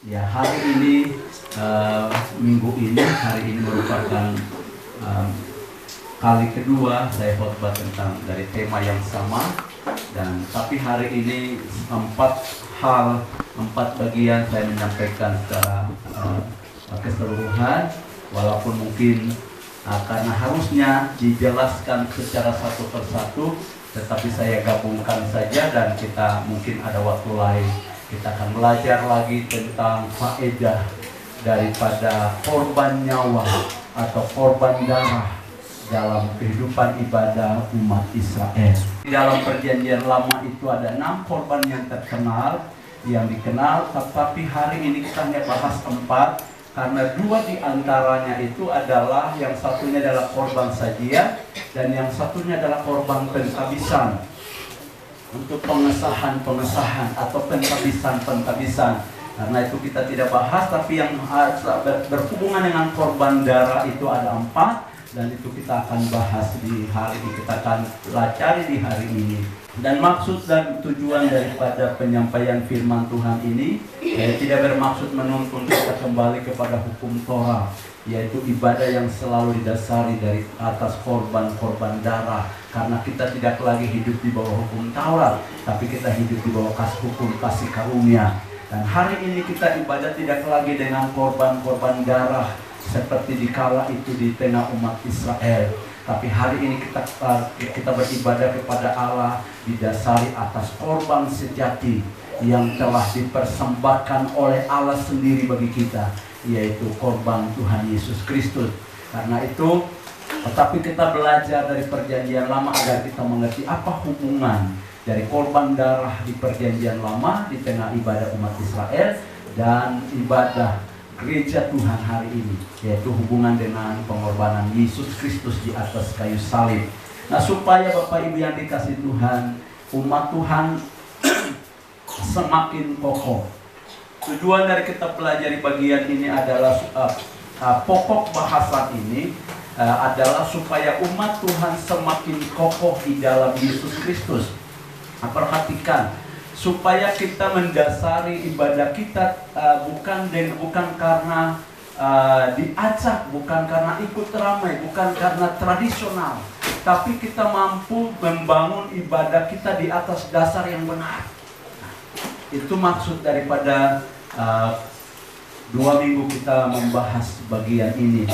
Ya, hari ini, minggu ini, hari ini merupakan kali kedua saya khotbah tentang dari tema yang sama, dan tapi hari ini empat bagian saya menyampaikan secara keseluruhan, walaupun mungkin karena harusnya dijelaskan secara satu persatu, tetapi saya gabungkan saja dan kita mungkin ada waktu lain. Kita akan belajar lagi tentang faedah daripada korban nyawa atau korban darah dalam kehidupan ibadah umat Israel. Di dalam perjanjian lama itu ada 6 korban yang terkenal, yang dikenal, tetapi hari ini kita hanya bahas 4, karena 2 di antaranya itu adalah, yang satunya adalah korban sajian dan yang satunya adalah korban penghabisan. Untuk pengesahan atau penghabisan. Karena itu kita tidak bahas, tapi yang berhubungan dengan korban darah itu ada 4, dan itu kita akan bahas di hari ini, kita akan pelajari di hari ini. Dan maksud dan tujuan daripada penyampaian firman Tuhan ini tidak bermaksud menuntun kita kembali kepada hukum Torah, yaitu ibadah yang selalu didasari dari atas korban darah. Karena kita tidak lagi hidup di bawah hukum Taurat, tapi kita hidup di bawah hukum kasih karunia. Dan hari ini kita ibadah tidak lagi dengan korban darah seperti dikala itu di tengah umat Israel. Tapi hari ini kita beribadah kepada Allah didasari atas korban sejati yang telah dipersembahkan oleh Allah sendiri bagi kita, yaitu korban Tuhan Yesus Kristus. Karena itu, tetapi kita belajar dari perjanjian lama agar kita mengerti apa hubungan dari korban darah di perjanjian lama di tengah ibadah umat Israel dan ibadah gereja Tuhan hari ini, yaitu hubungan dengan pengorbanan Yesus Kristus di atas kayu salib. Nah, supaya Bapak Ibu yang dikasih Tuhan, umat Tuhan semakin kokoh. Tujuan dari kita pelajari bagian ini adalah pokok bahasan ini adalah supaya umat Tuhan semakin kokoh di dalam Yesus Kristus. Nah, perhatikan, supaya kita mendasari ibadah kita bukan karena diacak, bukan karena ikut ramai, bukan karena tradisional, tapi kita mampu membangun ibadah kita di atas dasar yang benar. Itu maksud daripada 2 minggu kita membahas bagian ini.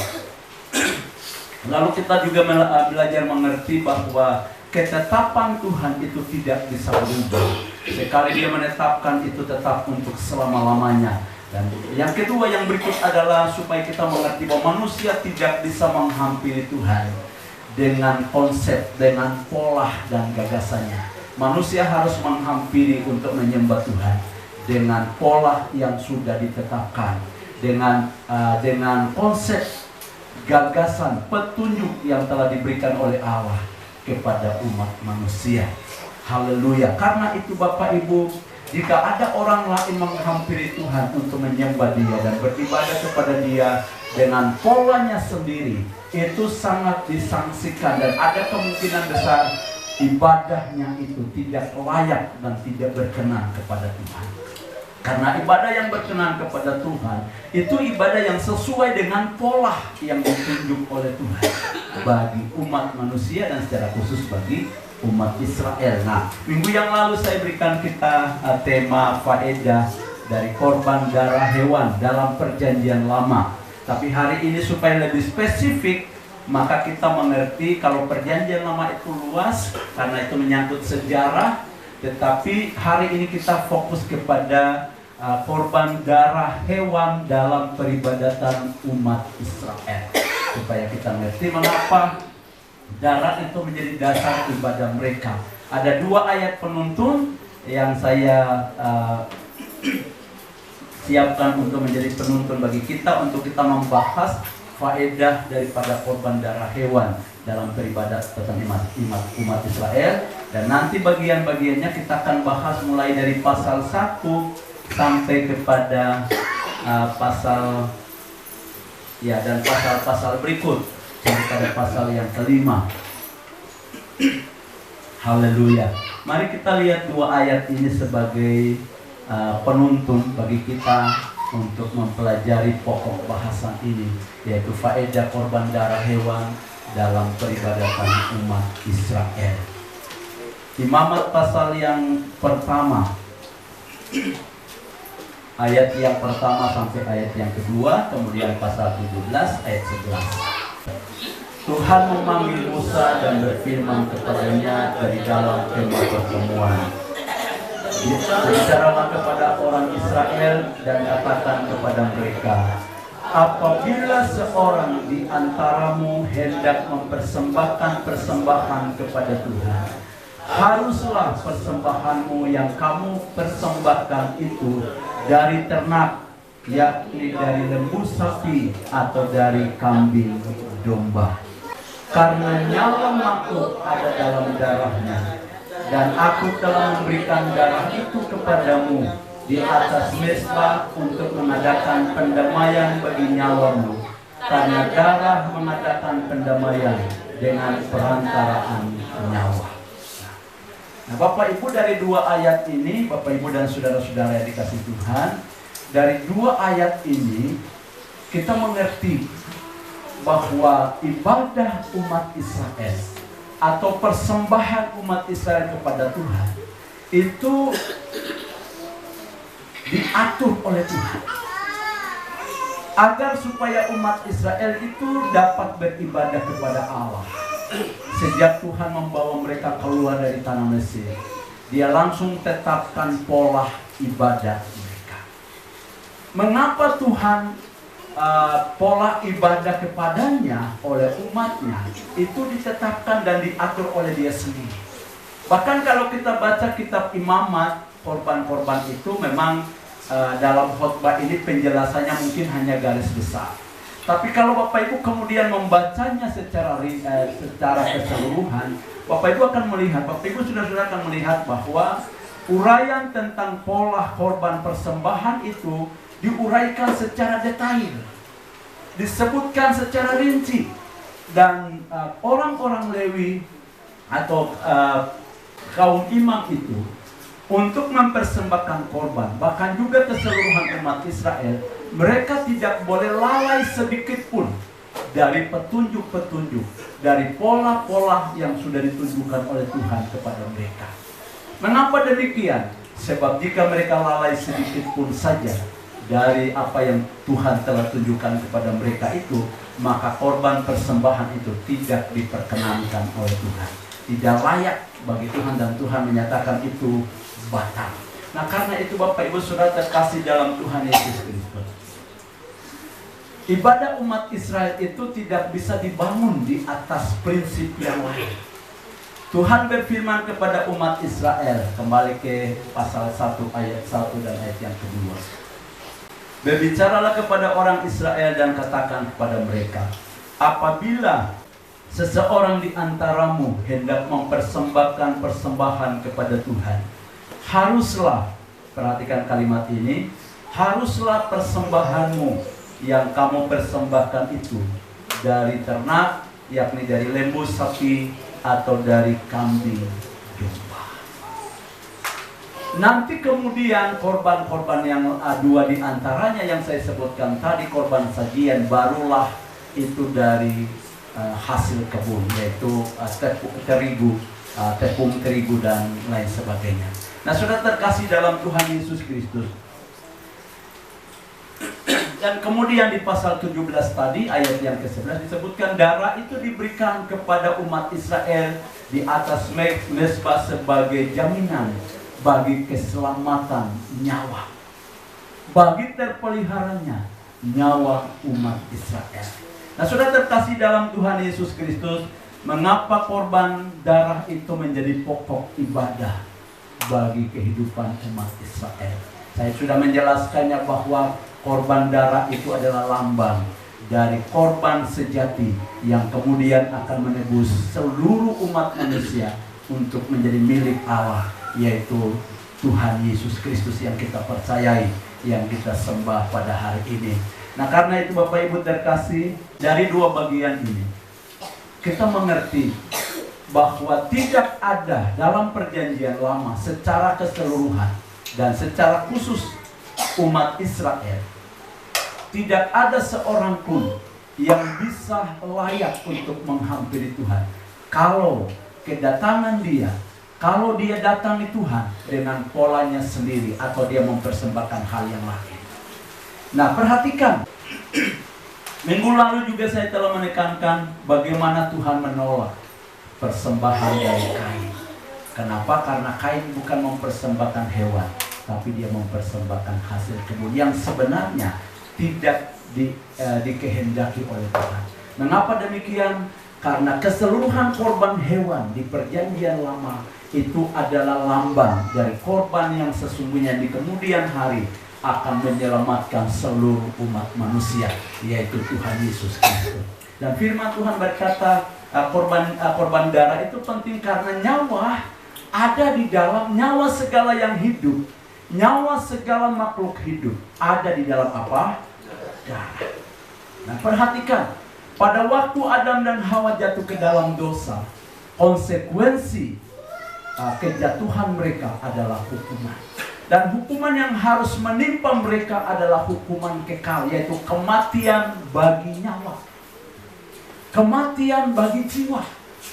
Lalu kita juga belajar mengerti bahwa ketetapan Tuhan itu tidak bisa berubah. Sekali Dia menetapkan, itu tetap untuk selama-lamanya. Dan yang kedua, yang berikut adalah supaya kita mengerti bahwa manusia tidak bisa menghampiri Tuhan dengan konsep, dengan pola dan gagasannya. Manusia harus menghampiri untuk menyembah Tuhan dengan pola yang sudah ditetapkan, dengan konsep, gagasan, petunjuk yang telah diberikan oleh Allah kepada umat manusia. Haleluya. Karena itu Bapak Ibu, jika ada orang lain menghampiri Tuhan untuk menyembah Dia dan beribadah kepada Dia dengan polanya sendiri, itu sangat disangsikan dan ada kemungkinan besar ibadahnya itu tidak layak dan tidak berkenan kepada Tuhan. Karena ibadah yang berkenan kepada Tuhan itu ibadah yang sesuai dengan pola yang ditunjuk oleh Tuhan bagi umat manusia dan secara khusus bagi umat Israel. Nah, minggu yang lalu saya berikan kita tema faedah dari korban darah hewan dalam perjanjian lama. Tapi hari ini supaya lebih spesifik, maka kita mengerti kalau perjanjian lama itu luas karena itu menyangkut sejarah. Tetapi hari ini kita fokus kepada korban darah hewan dalam peribadatan umat Israel, supaya kita mengerti mengapa darah itu menjadi dasar ibadah mereka. Ada 2 ayat penuntun yang saya siapkan untuk menjadi penuntun bagi kita, untuk kita membahas faedah daripada korban darah hewan dalam peribadatan umat Israel. Dan nanti bagian-bagiannya kita akan bahas mulai dari pasal 1 sampai kepada pasal dan pasal-pasal berikut sampai pada pasal yang kelima. Haleluya. Mari kita lihat 2 ayat ini sebagai penuntun bagi kita untuk mempelajari pokok bahasan ini, yaitu faedah korban darah hewan dalam peribadatan umat Israel. Imamat pasal yang pertama, ayat yang pertama sampai ayat yang kedua, kemudian pasal 17 ayat 11. Tuhan memanggil Musa dan berfirman kepadanya dari dalam kemah pertemuan. Bicaralah kepada orang Israel dan katakan kepada mereka, apabila seorang di antaramu hendak mempersembahkan persembahan kepada Tuhan, haruslah persembahanmu yang kamu persembahkan itu dari ternak, yakni dari lembu sapi atau dari kambing domba. Karena nyawa makhluk ada dalam darahnya, dan aku telah memberikan darah itu kepadamu di atas mezbah untuk mengadakan pendamaian bagi nyawamu, karena darah mengadakan pendamaian dengan perantaraan nyawa. Nah, Bapak Ibu, dari dua ayat ini, Bapak Ibu dan saudara-saudara yang dikasih Tuhan, dari dua ayat ini kita mengerti bahwa ibadah umat Israel atau persembahan umat Israel kepada Tuhan itu diatur oleh Tuhan agar supaya umat Israel itu dapat beribadah kepada Allah. Sejak Tuhan membawa mereka keluar dari tanah Mesir, Dia langsung tetapkan pola ibadah mereka. Mengapa Tuhan pola ibadah kepadanya oleh umatnya itu ditetapkan dan diatur oleh Dia sendiri? Bahkan kalau kita baca kitab Imamat, korban-korban itu memang dalam khotbah ini penjelasannya mungkin hanya garis besar. Tapi kalau Bapak Ibu kemudian membacanya secara keseluruhan, Bapak Ibu akan melihat, Bapak Ibu sudah akan melihat bahwa uraian tentang pola korban persembahan itu diuraikan secara detail, disebutkan secara rinci, dan orang-orang Lewi atau kaum imam itu untuk mempersembahkan korban, bahkan juga keseluruhan umat Israel, mereka tidak boleh lalai sedikit pun dari petunjuk-petunjuk, dari pola-pola yang sudah ditunjukkan oleh Tuhan kepada mereka. Mengapa demikian? Sebab jika mereka lalai sedikit pun saja dari apa yang Tuhan telah tunjukkan kepada mereka itu, maka korban persembahan itu tidak diperkenankan oleh Tuhan, tidak layak bagi Tuhan, dan Tuhan menyatakan itu batal. Nah, karena itu Bapak Ibu Saudara terkasih dalam Tuhan Yesus Kristus, ibadah umat Israel itu tidak bisa dibangun di atas prinsip yang lain. Tuhan berfirman kepada umat Israel, kembali ke pasal 1 ayat 1 dan ayat yang kedua. Berbicaralah kepada orang Israel dan katakan kepada mereka, apabila seseorang di antaramu hendak mempersembahkan persembahan kepada Tuhan, haruslah, perhatikan kalimat ini, haruslah persembahanmu yang kamu persembahkan itu dari ternak, yakni dari lembu sapi atau dari kambing domba. Nanti kemudian korban-korban yang dua di antaranya yang saya sebutkan tadi, korban sajian, barulah itu dari hasil kebun, yaitu tepung terigu dan lain sebagainya. Nah, sudah terkasih dalam Tuhan Yesus Kristus. Dan kemudian di pasal 17 tadi ayat yang ke-11 disebutkan darah itu diberikan kepada umat Israel di atas mezbah sebagai jaminan bagi keselamatan nyawa, bagi terpeliharanya nyawa umat Israel. Nah, sudah terkasih dalam Tuhan Yesus Kristus, mengapa korban darah itu menjadi pokok ibadah bagi kehidupan umat Israel? Saya sudah menjelaskannya bahwa korban darah itu adalah lambang dari korban sejati yang kemudian akan menebus seluruh umat manusia untuk menjadi milik Allah, yaitu Tuhan Yesus Kristus yang kita percayai, yang kita sembah pada hari ini. Nah, karena itu Bapak Ibu terkasih, dari dua bagian ini kita mengerti bahwa tidak ada dalam perjanjian lama secara keseluruhan dan secara khusus umat Israel tidak ada seorang pun yang bisa layak untuk menghampiri Tuhan kalau kedatangan dia, kalau dia datangi Tuhan dengan polanya sendiri atau dia mempersembahkan hal yang lain. Nah, perhatikan. Minggu lalu juga saya telah menekankan bagaimana Tuhan menolak persembahan dari Kain. Kenapa? Karena Kain bukan mempersembahkan hewan, tapi dia mempersembahkan hasil kebun yang sebenarnya tidak dikehendaki oleh Tuhan. Mengapa demikian? Karena keseluruhan korban hewan di perjanjian lama itu adalah lambang dari korban yang sesungguhnya di kemudian hari akan menyelamatkan seluruh umat manusia, yaitu Tuhan Yesus Kristus. Dan firman Tuhan berkata, korban darah itu penting karena nyawa ada di dalam, nyawa segala yang hidup, nyawa segala makhluk hidup ada di dalam apa? Darah. Nah, perhatikan, pada waktu Adam dan Hawa jatuh ke dalam dosa, konsekuensi kejatuhan mereka adalah hukuman. Dan hukuman yang harus menimpa mereka adalah hukuman kekal, yaitu kematian bagi nyawa. Kematian bagi jiwa.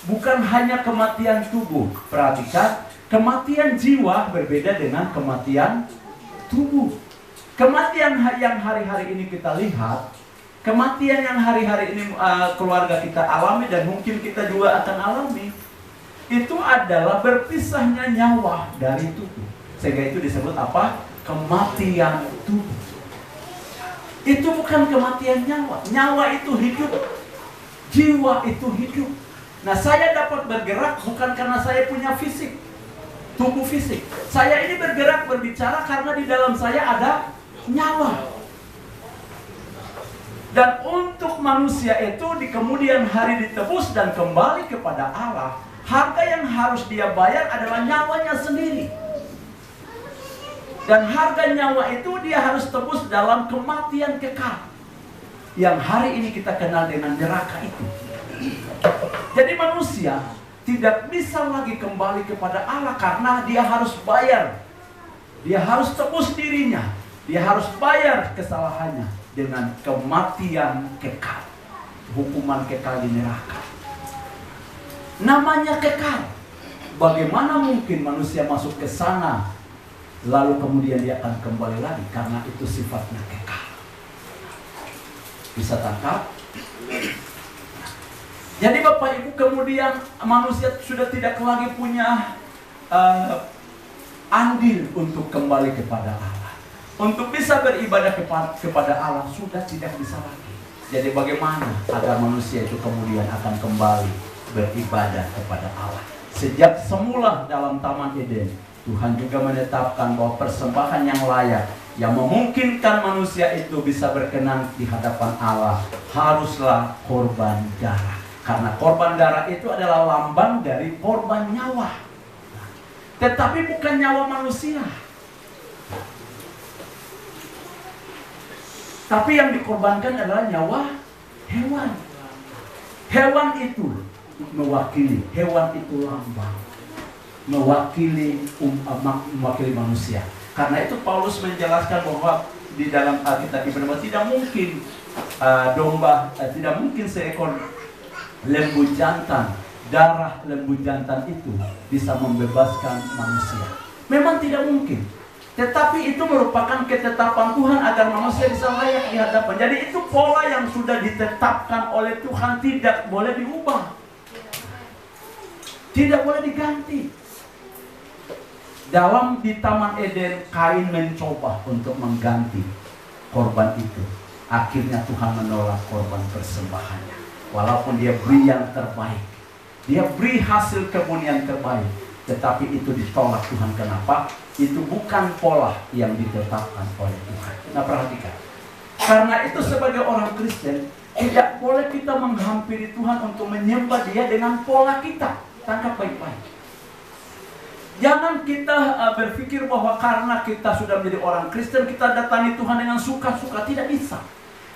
Bukan hanya kematian tubuh. Perhatikan, kematian jiwa berbeda dengan kematian tubuh. Kematian yang hari-hari ini kita lihat, kematian yang hari-hari ini keluarga kita alami dan mungkin kita juga akan alami, itu adalah berpisahnya nyawa dari tubuh. Sehingga itu disebut apa? Kematian tubuh. Itu bukan kematian nyawa. Nyawa itu hidup. Jiwa itu hidup. Nah, saya dapat bergerak bukan karena saya punya fisik, tubuh fisik. Saya ini bergerak berbicara karena di dalam saya ada nyawa. Dan untuk manusia itu di kemudian hari ditebus dan kembali kepada Allah, harga yang harus dia bayar adalah nyawanya sendiri. Dan harga nyawa itu dia harus tebus dalam kematian kekal, yang hari ini kita kenal dengan neraka itu. Jadi manusia tidak bisa lagi kembali kepada Allah karena dia harus bayar. Dia harus tebus dirinya. Dia harus bayar kesalahannya dengan kematian kekal. Hukuman kekal di neraka. Namanya kekal. Bagaimana mungkin manusia masuk ke sana lalu kemudian dia akan kembali lagi, karena itu sifatnya kekal. Bisa tangkap? Jadi Bapak Ibu, kemudian manusia sudah tidak lagi punya andil untuk kembali kepada Allah. Untuk bisa beribadah kepada Allah sudah tidak bisa lagi. Jadi bagaimana agar manusia itu kemudian akan kembali beribadah kepada Allah? Sejak semula dalam Taman Eden, Tuhan juga menetapkan bahwa persembahan yang layak, yang memungkinkan manusia itu bisa berkenan di hadapan Allah, haruslah korban darah. Karena korban darah itu adalah lambang dari korban nyawa. Tetapi bukan nyawa manusia. Tapi yang dikorbankan adalah nyawa hewan. Hewan itu mewakili, hewan itu lambang, mewakili manusia. Karena itu Paulus menjelaskan bahwa di dalam Alkitab Ibrani tidak mungkin tidak mungkin seekor lembu jantan, darah lembu jantan itu bisa membebaskan manusia. Memang tidak mungkin. Tetapi itu merupakan ketetapan Tuhan agar manusia bisa layak di hadapan. Jadi itu pola yang sudah ditetapkan oleh Tuhan, tidak boleh diubah, tidak boleh diganti. Dalam di Taman Eden, Kain mencoba untuk mengganti korban itu. Akhirnya Tuhan menolak korban persembahannya. Walaupun dia beri yang terbaik, dia beri hasil kebun yang terbaik, tetapi itu ditolak Tuhan. Kenapa? Itu bukan pola yang ditetapkan oleh Tuhan. Nah, perhatikan. Karena itu sebagai orang Kristen, tidak boleh kita menghampiri Tuhan untuk menyembah Dia dengan pola kita. Tangkap baik-baik. Jangan kita berpikir bahwa karena kita sudah menjadi orang Kristen, kita datangi Tuhan dengan suka-suka. Tidak bisa.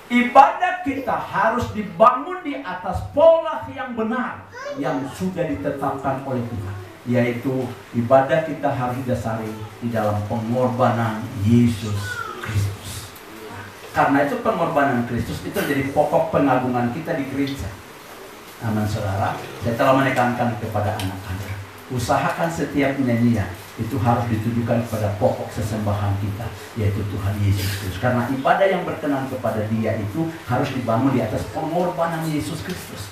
Ibadah kita harus dibangun di atas pola yang benar, yang sudah ditetapkan oleh Tuhan. Yaitu ibadah kita harus didasari di dalam pengorbanan Yesus Kristus. Karena itu pengorbanan Kristus itu jadi pokok pengagungan kita di gereja. Aman saudara, saya telah menekankan kepada anak-anak, usahakan setiap nyanyian itu harus ditujukan kepada pokok sesembahan kita, yaitu Tuhan Yesus Kristus. Karena ibadah yang berkenan kepada Dia itu harus dibangun di atas pengorbanan Yesus Kristus.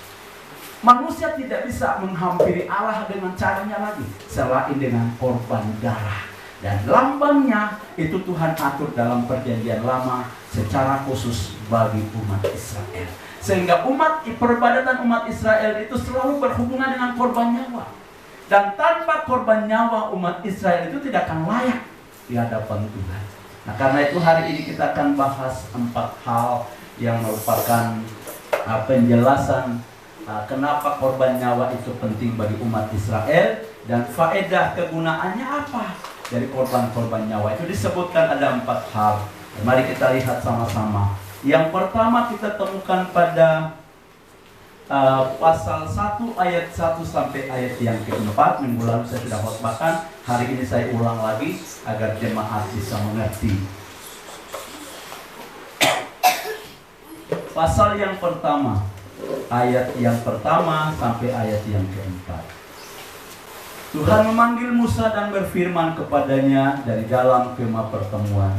Manusia tidak bisa menghampiri Allah dengan caranya lagi selain dengan korban darah. Dan lambangnya itu Tuhan atur dalam perjanjian lama secara khusus bagi umat Israel. Sehingga peribadatan umat Israel itu selalu berhubungan dengan korban nyawa. Dan tanpa korban nyawa umat Israel itu tidak akan layak di hadapan Tuhan. Nah, karena itu hari ini kita akan bahas 4 hal yang merupakan penjelasan kenapa korban nyawa itu penting bagi umat Israel dan faedah kegunaannya apa dari korban-korban nyawa. Itu disebutkan ada 4 hal. Mari kita lihat sama-sama. Yang pertama kita temukan pada pasal 1 ayat 1 sampai ayat yang keempat. Minggu lalu saya sudah khotbahkan, hari ini saya ulang lagi agar jemaat bisa mengerti. Pasal yang pertama, ayat yang pertama sampai ayat yang keempat. Tuhan memanggil Musa dan berfirman kepadanya dari dalam kemah pertemuan.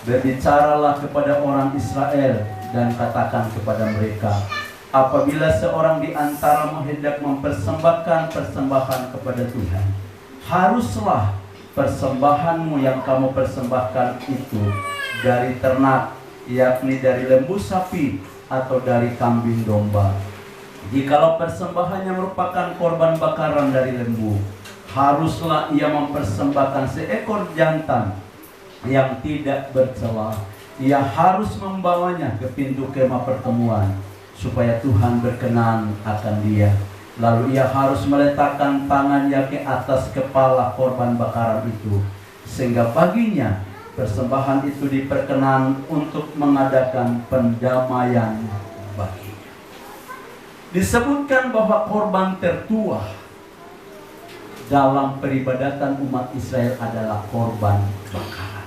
Berbicaralah kepada orang Israel dan katakan kepada mereka, apabila seorang di antaramu hendak mempersembahkan persembahan kepada Tuhan, haruslah persembahanmu yang kamu persembahkan itu dari ternak, yakni dari lembu sapi atau dari kambing domba. Jikalau persembahannya merupakan korban bakaran dari lembu, haruslah ia mempersembahkan seekor jantan yang tidak bercela. Ia harus membawanya ke pintu kemah pertemuan, supaya Tuhan berkenan akan dia. Lalu ia harus meletakkan tangannya ke atas kepala korban bakaran itu, sehingga baginya persembahan itu diperkenan untuk mengadakan pendamaian baginya. Disebutkan bahwa korban tertua dalam peribadatan umat Israel adalah korban bakaran.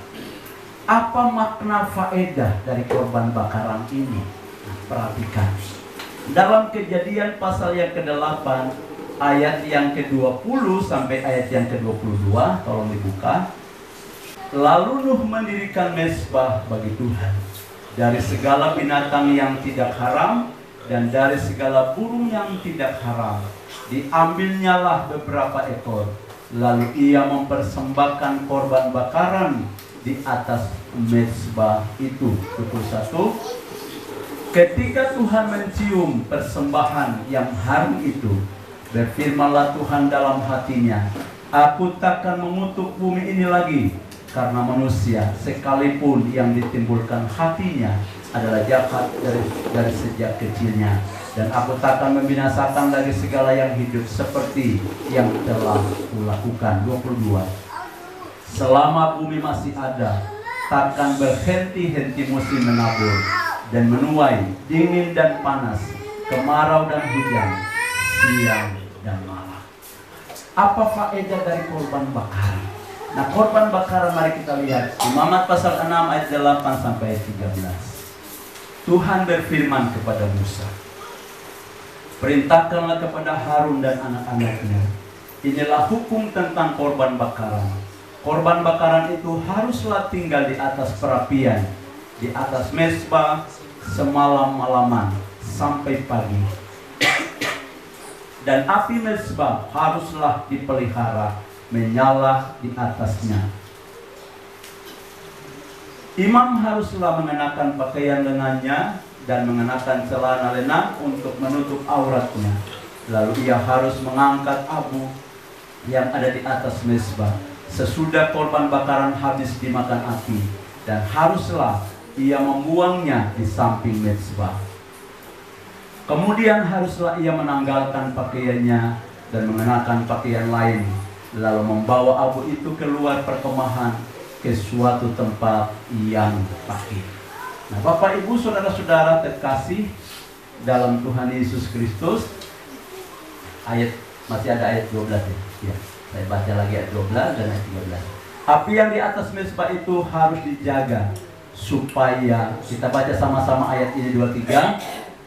Apa makna faedah dari korban bakaran ini? Nah, perhatikan. Dalam Kejadian pasal yang ke-8 ayat yang ke-20 sampai ayat yang ke-22, tolong dibuka. Lalu Nuh mendirikan mezbah bagi Tuhan dari segala binatang yang tidak haram dan dari segala burung yang tidak haram. Diambilnyalah beberapa ekor, lalu ia mempersembahkan korban bakaran di atas mezbah itu. 21. Ketika Tuhan mencium persembahan yang harum itu, berfirmanlah Tuhan dalam hatinya, aku takkan mengutuk bumi ini lagi, karena manusia sekalipun yang ditimbulkan hatinya adalah jahat dari sejak kecilnya. Dan aku takkan membinasakan lagi segala yang hidup seperti yang telah kulakukan. 22. Selama bumi masih ada, takkan berhenti-henti musim menabur dan menuai, dingin dan panas, kemarau dan hujan, siang dan malam. Apa faedah dari korban bakaran? Nah, korban bakaran mari kita lihat. Imamat pasal 6 ayat 8 sampai 13. Tuhan berfirman kepada Musa, perintahkanlah kepada Harun dan anak-anaknya, inilah hukum tentang korban bakaran. Korban bakaran itu haruslah tinggal di atas perapian, di atas mezbah semalam-malaman sampai pagi. Dan api mezbah haruslah dipelihara, menyala di atasnya. Imam haruslah mengenakan pakaian lengannya dan mengenakan celana lenang untuk menutup auratnya. Lalu ia harus mengangkat abu yang ada di atas mezbah sesudah korban bakaran habis dimakan api, dan haruslah ia membuangnya di samping mezbah. Kemudian haruslah ia menanggalkan pakaiannya dan mengenakan pakaian lain, lalu membawa abu itu keluar perkemahan ke suatu tempat yang pahit. Nah, Bapak Ibu saudara-saudara terkasih dalam Tuhan Yesus Kristus, masih ada ayat 12 ya. Saya baca lagi ayat 12 dan ayat 13. Api yang di atas mezbah itu harus dijaga supaya, kita baca sama-sama ayat ini 23,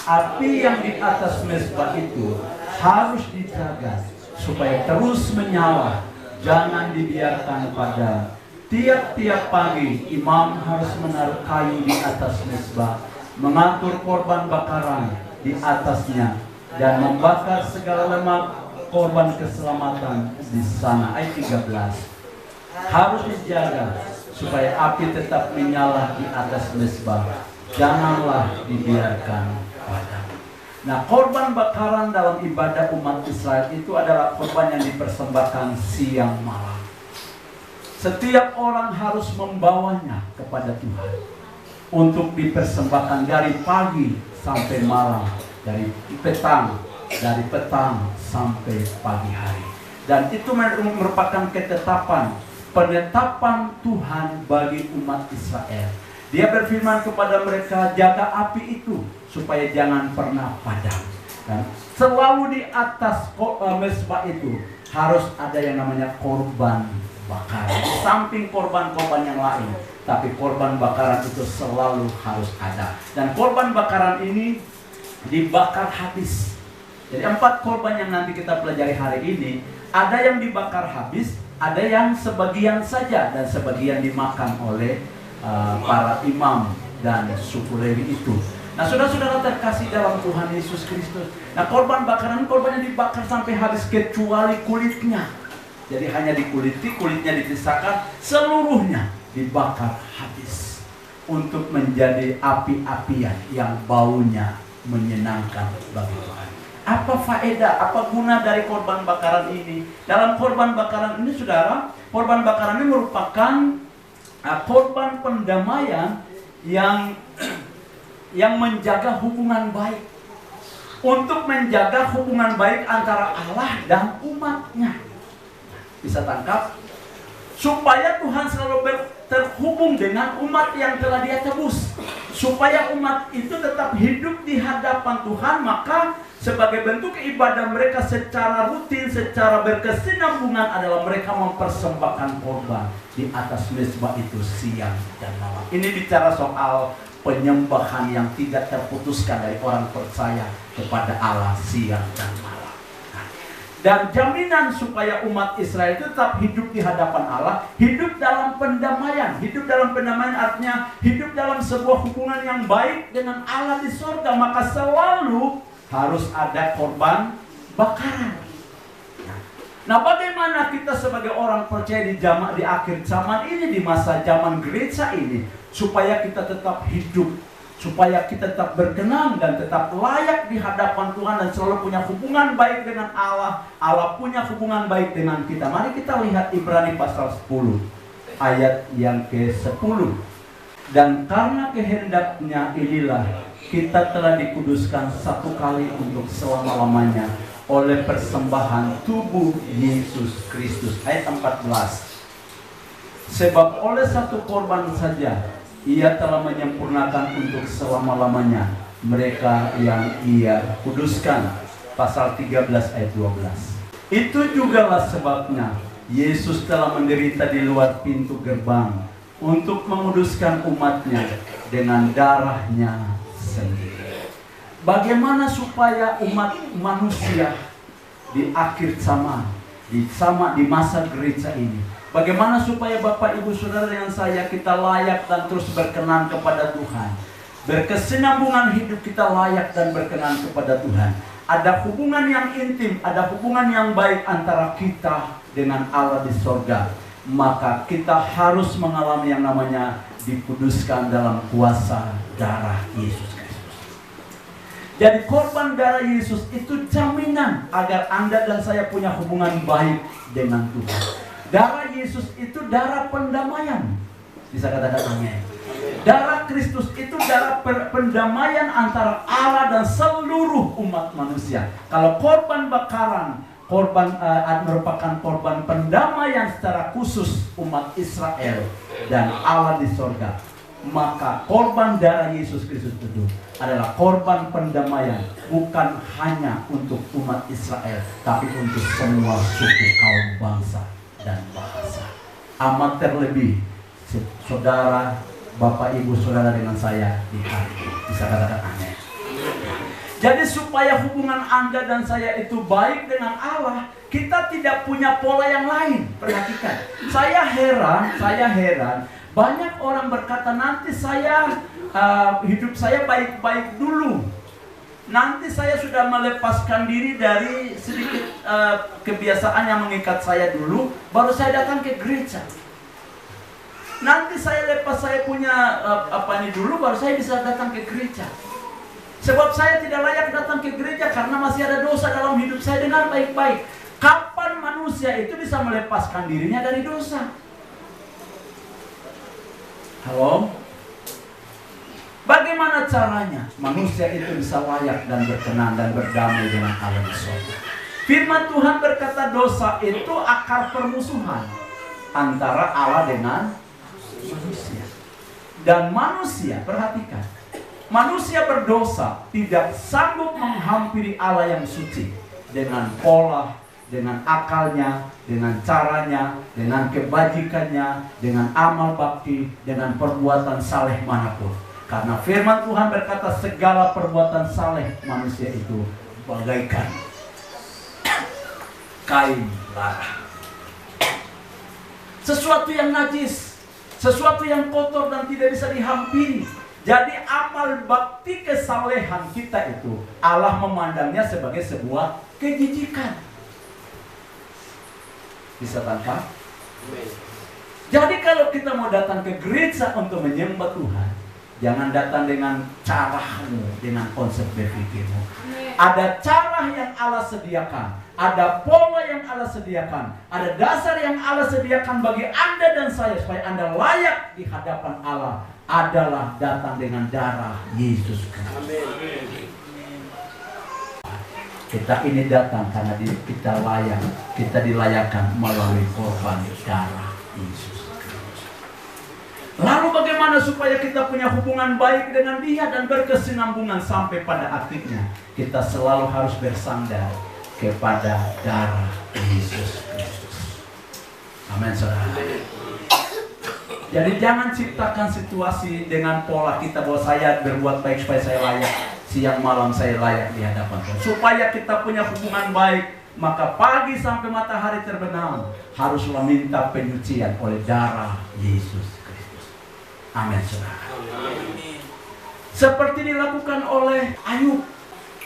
api yang di atas mezbah itu harus dijaga supaya terus menyala, jangan dibiarkan padam. Tiap-tiap pagi imam harus menaruh kayu di atas mezbah, mengatur korban bakaran di atasnya, dan membakar segala lemak korban keselamatan di sana. Ayat 13 harus dijaga supaya api tetap menyala di atas mezbah, janganlah dibiarkan padam. Nah, korban bakaran dalam ibadah umat Israel itu adalah korban yang dipersembahkan siang malam. Setiap orang harus membawanya kepada Tuhan untuk dipersembahkan dari pagi sampai malam, dari petang sampai pagi hari. Dan itu merupakan penetapan Tuhan bagi umat Israel. Dia berfirman kepada mereka, jaga api itu supaya jangan pernah padam. Dan selalu di atas mezbah itu harus ada yang namanya korban bakaran. Di samping korban-korban yang lain, tapi korban bakaran itu selalu harus ada. Dan korban bakaran ini dibakar habis. Jadi 4 korban yang nanti kita pelajari hari ini, ada yang dibakar habis, ada yang sebagian saja, dan sebagian dimakan oleh para imam dan suku Lewi itu. Nah, saudara-saudara terkasih dalam Tuhan Yesus Kristus, nah korban bakaran, korbannya dibakar sampai habis kecuali kulitnya. Jadi hanya kulitnya dipisahkan, seluruhnya dibakar habis untuk menjadi api-apian yang baunya menyenangkan bagi Tuhan. Apa faedah, apa guna dari korban bakaran ini? Dalam korban bakaran ini, saudara, korban bakaran ini merupakan korban pendamaian yang menjaga hubungan baik, untuk menjaga hubungan baik antara Allah dan umatnya. Bisa tangkap? Supaya Tuhan selalu terhubung dengan umat yang telah Dia tebus, supaya umat itu tetap hidup di hadapan Tuhan. Maka sebagai bentuk ibadah mereka secara rutin, secara berkesinambungan adalah mereka mempersembahkan korban di atas mezbah itu siang dan malam. Ini bicara soal penyembahan yang tidak terputuskan dari orang percaya kepada Allah siang dan malam. Dan jaminan supaya umat Israel itu tetap hidup di hadapan Allah, hidup dalam pendamaian. Hidup dalam pendamaian artinya hidup dalam sebuah hubungan yang baik dengan Allah di sorga. Maka selalu harus ada korban bakaran. Nah, bagaimana kita sebagai orang percaya di akhir zaman ini, di masa zaman gereja ini, supaya kita tetap hidup, supaya kita tetap berkenan dan tetap layak di hadapan Tuhan dan selalu punya hubungan baik dengan Allah. Allah punya hubungan baik dengan kita. Mari kita lihat Ibrani pasal 10 ayat yang ke-10. Dan karena kehendaknya inilah kita telah dikuduskan satu kali untuk selama-lamanya oleh persembahan tubuh Yesus Kristus. Ayat 14. Sebab oleh satu korban saja Ia telah menyempurnakan untuk selama-lamanya mereka yang Ia kuduskan. Pasal 13 ayat 12. Itu jugalah sebabnya Yesus telah menderita di luar pintu gerbang untuk menguduskan umatnya dengan darahnya sendiri. Bagaimana supaya umat manusia di akhir zaman, di masa gereja ini, bagaimana supaya Bapak Ibu Saudara dengan saya kita layak dan terus berkenan kepada Tuhan, berkesinambungan hidup kita layak dan berkenan kepada Tuhan. Ada hubungan yang intim, ada hubungan yang baik antara kita dengan Allah di sorga. Maka kita harus mengalami yang namanya dikuduskan dalam kuasa darah Yesus Kristus. Jadi korban darah Yesus itu jaminan agar Anda dan saya punya hubungan baik dengan Tuhan. Darah Yesus itu darah pendamaian. Bisa katakan amin. Darah Kristus itu darah pendamaian antara Allah dan seluruh umat manusia. Kalau korban bakaran, merupakan korban pendamaian secara khusus umat Israel dan Allah di sorga. Maka korban darah Yesus Kristus itu adalah korban pendamaian, bukan hanya untuk umat Israel, tapi untuk semua suku, kaum, bangsa dan bahasa. Amat terlebih saudara Bapak, Ibu, Saudara dengan saya di hari ini. Bisa katakan amin. Jadi supaya hubungan Anda dan saya itu baik dengan Allah, kita tidak punya pola yang lain. Perhatikan, saya heran, banyak orang berkata nanti saya hidup saya baik-baik dulu. Nanti saya sudah melepaskan diri dari sedikit kebiasaan yang mengikat saya dulu, baru saya datang ke gereja. Nanti saya lepas saya punya ini dulu, baru saya bisa datang ke gereja. Sebab saya tidak layak datang ke gereja karena masih ada dosa dalam hidup saya dengan baik-baik. Kapan manusia itu bisa melepaskan dirinya dari dosa? Halo? Bagaimana caranya manusia itu bisa layak dan berkenan dan berdamai dengan Allah di surga? Firman Tuhan berkata dosa itu akar permusuhan antara Allah dengan manusia. Dan manusia, perhatikan, manusia berdosa tidak sanggup menghampiri Allah yang suci dengan pola, dengan akalnya, dengan caranya, dengan kebajikannya, dengan amal bakti, dengan perbuatan saleh manapun. Karena firman Tuhan berkata segala perbuatan saleh manusia itu bagaikan kain lara. Sesuatu yang najis, sesuatu yang kotor dan tidak bisa dihampiri. Jadi amal bakti kesalehan kita itu Allah memandangnya sebagai sebuah kejijikan. Bisa tangkap? Jadi kalau kita mau datang ke gereja untuk menyembah Tuhan, jangan datang dengan caramu, dengan konsep berpikirmu. Ada cara yang Allah sediakan, ada pola yang Allah sediakan, ada dasar yang Allah sediakan bagi Anda dan saya supaya Anda layak di hadapan Allah. Adalah datang dengan darah Yesus Kristus. Kita ini datang karena kita layak, kita dilayakkan melalui korban darah Yesus Kristus. Lalu bagaimana supaya kita punya hubungan baik dengan Dia dan berkesinambungan sampai pada akhirnya kita selalu harus bersandar kepada darah Yesus Kristus. Amin, saudara. Jadi jangan ciptakan situasi dengan pola kita bahwa saya berbuat baik supaya saya layak, siang malam saya layak di hadapan Tuhan. Supaya kita punya hubungan baik, maka pagi sampai matahari terbenam haruslah minta penyucian oleh darah Yesus Kristus. Amin, saudara. Seperti dilakukan oleh Ayub.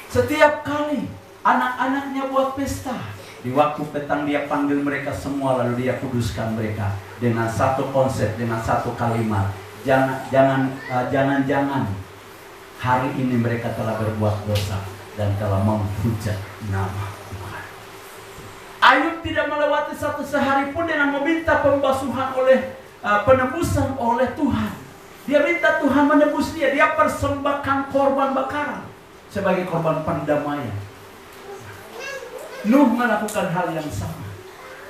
Setiap kali anak-anaknya buat pesta, di waktu petang dia panggil mereka semua, lalu dia kuduskan mereka dengan satu konsep, dengan satu kalimat. Jangan hari ini mereka telah berbuat dosa dan telah menghujat nama Tuhan. Ayub tidak melewati satu sehari pun dengan meminta pembasuhan oleh penebusan oleh Tuhan. Dia minta Tuhan menebus dia. Dia persembahkan korban bakaran sebagai korban pendamaian. Nuh melakukan hal yang sama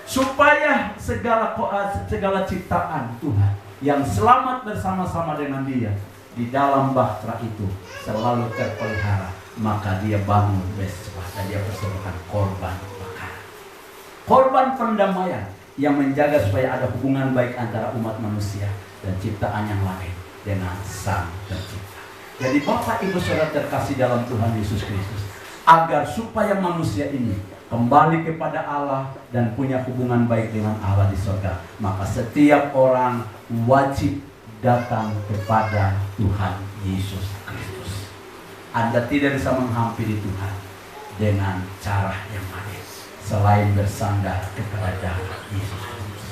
supaya segala ciptaan Tuhan yang selamat bersama-sama dengan Dia di dalam bahtera itu selalu terpelihara, maka dia bangun mesbah dan dia persembahkan korban bakaran, korban pendamaian yang menjaga supaya ada hubungan baik antara umat manusia dan ciptaan yang lain dengan Sang Pencipta. Jadi Bapak Ibu Saudara terkasih dalam Tuhan Yesus Kristus, agar supaya manusia ini kembali kepada Allah dan punya hubungan baik dengan Allah di surga, maka setiap orang wajib datang kepada Tuhan Yesus Kristus. Anda tidak bisa menghampiri Tuhan dengan cara yang lain selain bersandar kepada darah Yesus Kristus.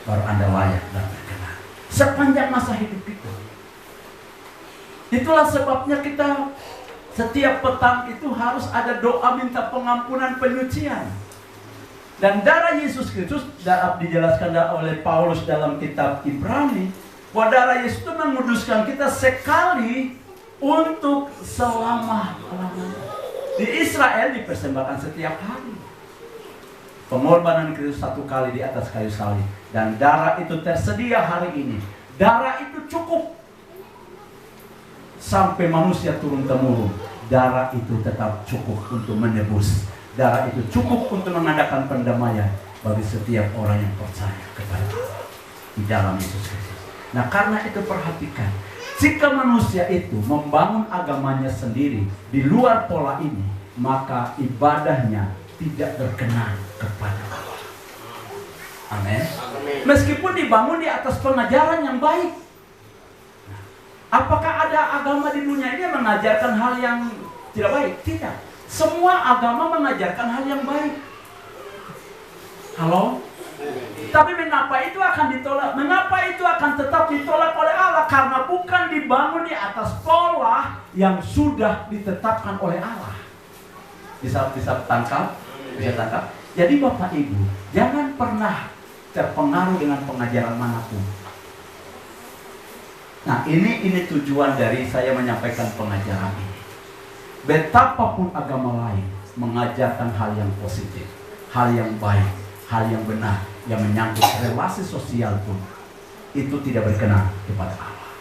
Baru Anda layak dan berkenan sepanjang masa hidup kita. Itulah sebabnya kita setiap petang itu harus ada doa minta pengampunan, penyucian. Dan darah Yesus Kristus dijelaskan oleh Paulus dalam kitab Ibrani, bahwa darah Yesus itu menguduskan kita sekali untuk selama-lamanya. Di Israel dipersembahkan setiap hari. Pengorbanan Kristus satu kali di atas kayu salib. Dan darah itu tersedia hari ini. Darah itu cukup sampai manusia turun-temurun. Darah itu tetap cukup untuk menebus. Darah itu cukup untuk mengadakan pendamaian bagi setiap orang yang percaya kepada Allah di dalam Yesus Kristus. Nah, karena itu perhatikan, jika manusia itu membangun agamanya sendiri di luar pola ini, maka ibadahnya tidak berkenan kepada Allah. Amin. Meskipun dibangun di atas pengajaran yang baik. Apakah ada agama di dunia ini yang mengajarkan hal yang tidak baik? Tidak. Semua agama mengajarkan hal yang baik. Halo? Tapi mengapa itu akan ditolak? Mengapa itu akan tetap ditolak oleh Allah? Karena bukan dibangun di atas pola yang sudah ditetapkan oleh Allah. Bisa tangkap? Bisa tangkap? Jadi Bapak Ibu, jangan pernah terpengaruh dengan pengajaran manapun. Nah, ini tujuan dari saya menyampaikan pengajaran ini. Betapapun agama lain mengajarkan hal yang positif, hal yang baik, hal yang benar, yang menyangkut relasi sosial pun, itu tidak berkenan kepada Allah.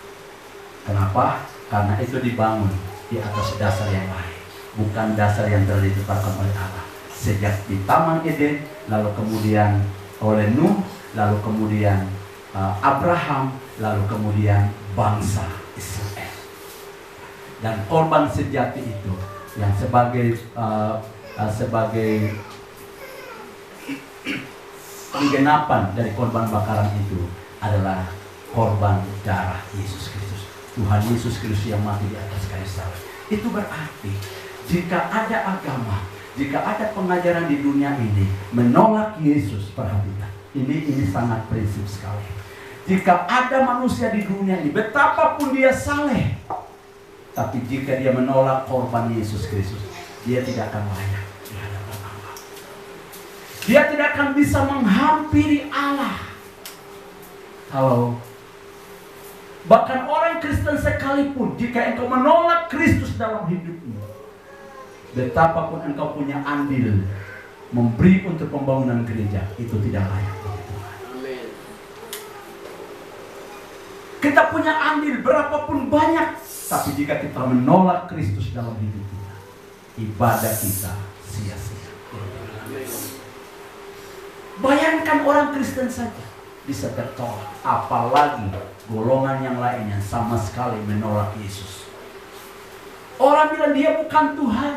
Kenapa? Karena itu dibangun di atas dasar yang lain, bukan dasar yang telah ditetapkan oleh Allah. Sejak di Taman Eden, lalu kemudian oleh Nuh, lalu kemudian Abraham, lalu kemudian bangsa Israel. Dan korban sejati itu yang sebagai penggenapan dari korban bakaran itu adalah korban darah Yesus Kristus. Tuhan Yesus Kristus yang mati di atas kayu salib. Itu berarti jika ada agama, jika ada pengajaran di dunia ini menolak Yesus, perhatikan. Ini sangat prinsip sekali. Jika ada manusia di dunia ini, betapapun dia saleh, tapi jika dia menolak korban Yesus Kristus, dia tidak akan layak di hadapan Allah. Dia tidak akan bisa menghampiri Allah. Halo. Bahkan orang Kristen sekalipun, jika engkau menolak Kristus dalam hidupmu, betapapun engkau punya andil memberi untuk pembangunan gereja, itu tidak layak. Kita punya andil berapapun banyak, tapi jika kita menolak Kristus dalam hidup kita, ibadah kita sia-sia. Bayangkan orang Kristen saja bisa tertolak, apalagi golongan yang lainnya sama sekali menolak Yesus. Orang bilang dia bukan Tuhan.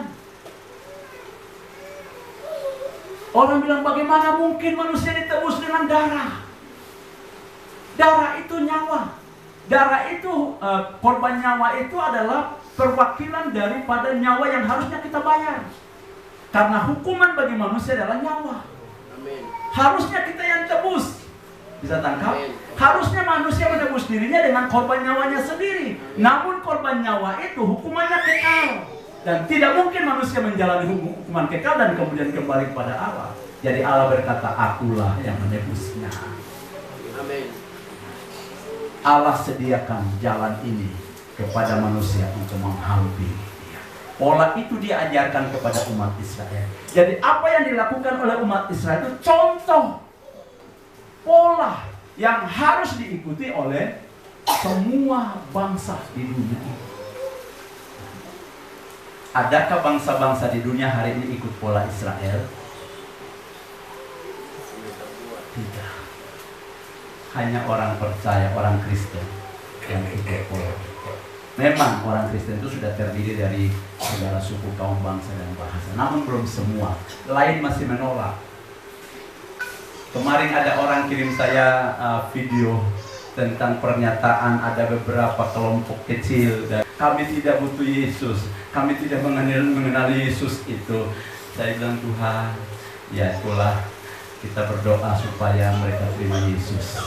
Orang bilang bagaimana mungkin manusia ditebus dengan darah? Darah itu nyawa. Darah itu, korban nyawa itu adalah perwakilan daripada nyawa yang harusnya kita bayar. Karena hukuman bagi manusia adalah nyawa. Amin. Harusnya kita yang tebus. Bisa tangkap? Amin. Harusnya manusia menebus dirinya dengan korban nyawanya sendiri. Amin. Namun korban nyawa itu hukumannya kekal. Dan tidak mungkin manusia menjalani hukuman kekal dan kemudian kembali kepada Allah. Jadi Allah berkata, akulah yang menebusnya. Amin. Allah sediakan jalan ini kepada manusia untuk menghampiri dia. Pola itu diajarkan kepada umat Israel. Jadi apa yang dilakukan oleh umat Israel itu contoh pola yang harus diikuti oleh semua bangsa di dunia ini. Adakah bangsa-bangsa di dunia hari ini ikut pola Israel? Tidak. Hanya orang percaya, orang Kristen yang ikut pola. Memang orang Kristen itu sudah terdiri dari segala suku, kaum, bangsa, dan bahasa. Namun belum semua. Lain masih menolak. Kemarin ada orang kirim saya video tentang pernyataan ada beberapa kelompok kecil. Dan kami tidak butuh Yesus. Kami tidak mengenal Yesus itu. Saya bilang, Tuhan, ya itulah. Kita berdoa supaya mereka terima Yesus.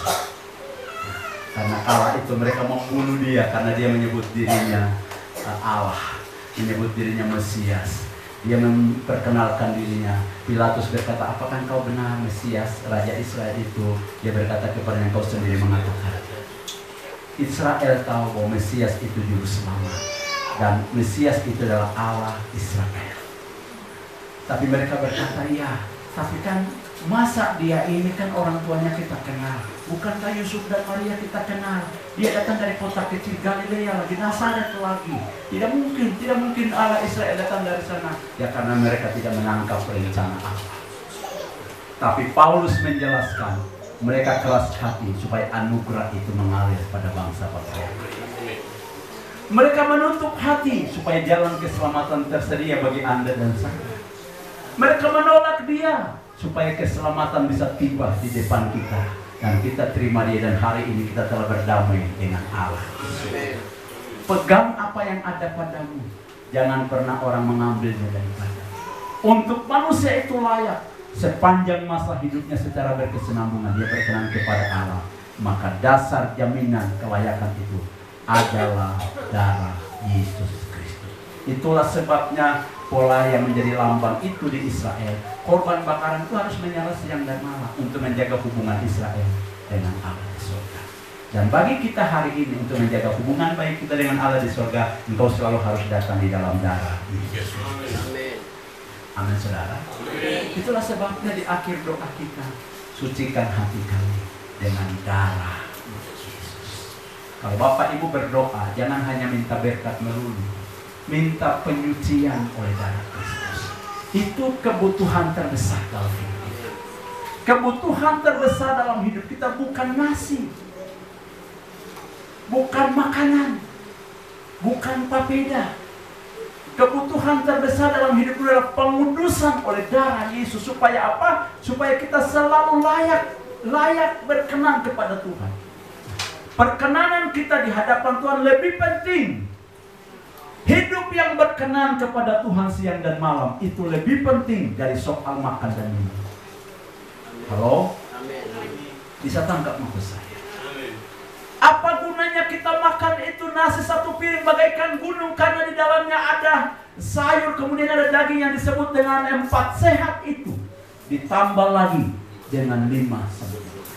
Karena Allah itu mereka membunuh dia karena dia menyebut dirinya Allah, menyebut dirinya Mesias. Dia memperkenalkan dirinya. Pilatus berkata, apakah engkau benar Mesias, Raja Israel itu? Dia berkata kepadanya, engkau sendiri mengatakan. Israel tahu bahwa Mesias itu juru selamat. Dan Mesias itu adalah Allah Israel. Tapi mereka berkata, ya, tapi kan masa dia ini kan orang tuanya kita kenal. Bukankah Yusuf dan Maria kita kenal? Dia datang dari kota kecil Galilea lagi, Nazaret lagi. Tidak mungkin Allah Israel datang dari sana. Ya karena mereka tidak menangkap rencana Allah. Tapi Paulus menjelaskan, Mereka keras hati supaya anugerah itu mengalir pada bangsa-bangsa. Mereka menutup hati supaya jalan keselamatan tersedia bagi Anda dan saya. Mereka menolak Dia supaya keselamatan bisa tiba di depan kita dan kita terima Dia, dan hari ini kita telah berdamai dengan Allah. Pegang apa yang ada padamu, jangan pernah orang mengambilnya daripada. Untuk manusia itu layak sepanjang masa hidupnya secara berkesinambungan dia berkenan kepada Allah, maka dasar jaminan kelayakan itu adalah darah Yesus Kristus. Itulah sebabnya pola yang menjadi lambang itu di Israel, korban bakaran itu harus menyala siang dan malam untuk menjaga hubungan Israel dengan Allah di surga. Dan bagi kita hari ini untuk menjaga hubungan baik kita dengan Allah di surga, engkau selalu harus datang di dalam darah Yesus. Amin, saudara. Itulah sebabnya di akhir doa kita, sucikan hati kami dengan darah Yesus. Kalau Bapak Ibu berdoa, jangan hanya minta berkat melulu, minta penyucian oleh darah Kristus. Itu kebutuhan terbesar dalam hidup kita. Kebutuhan terbesar dalam hidup kita bukan nasi, bukan makanan, bukan papeda. Kebutuhan terbesar dalam hidup kita adalah pengudusan oleh darah Yesus. Supaya apa? Supaya kita selalu layak berkenan kepada Tuhan. Perkenanan kita di hadapan Tuhan lebih penting. Hidup yang berkenan kepada Tuhan siang dan malam itu lebih penting dari soal makan dan minum. Halo? Bisa tangkap maksud saya? Apa gunanya kita makan itu nasi satu piring bagaikan gunung, karena di dalamnya ada sayur, kemudian ada daging yang disebut dengan 4 sehat itu, ditambah lagi dengan 5 sempurna.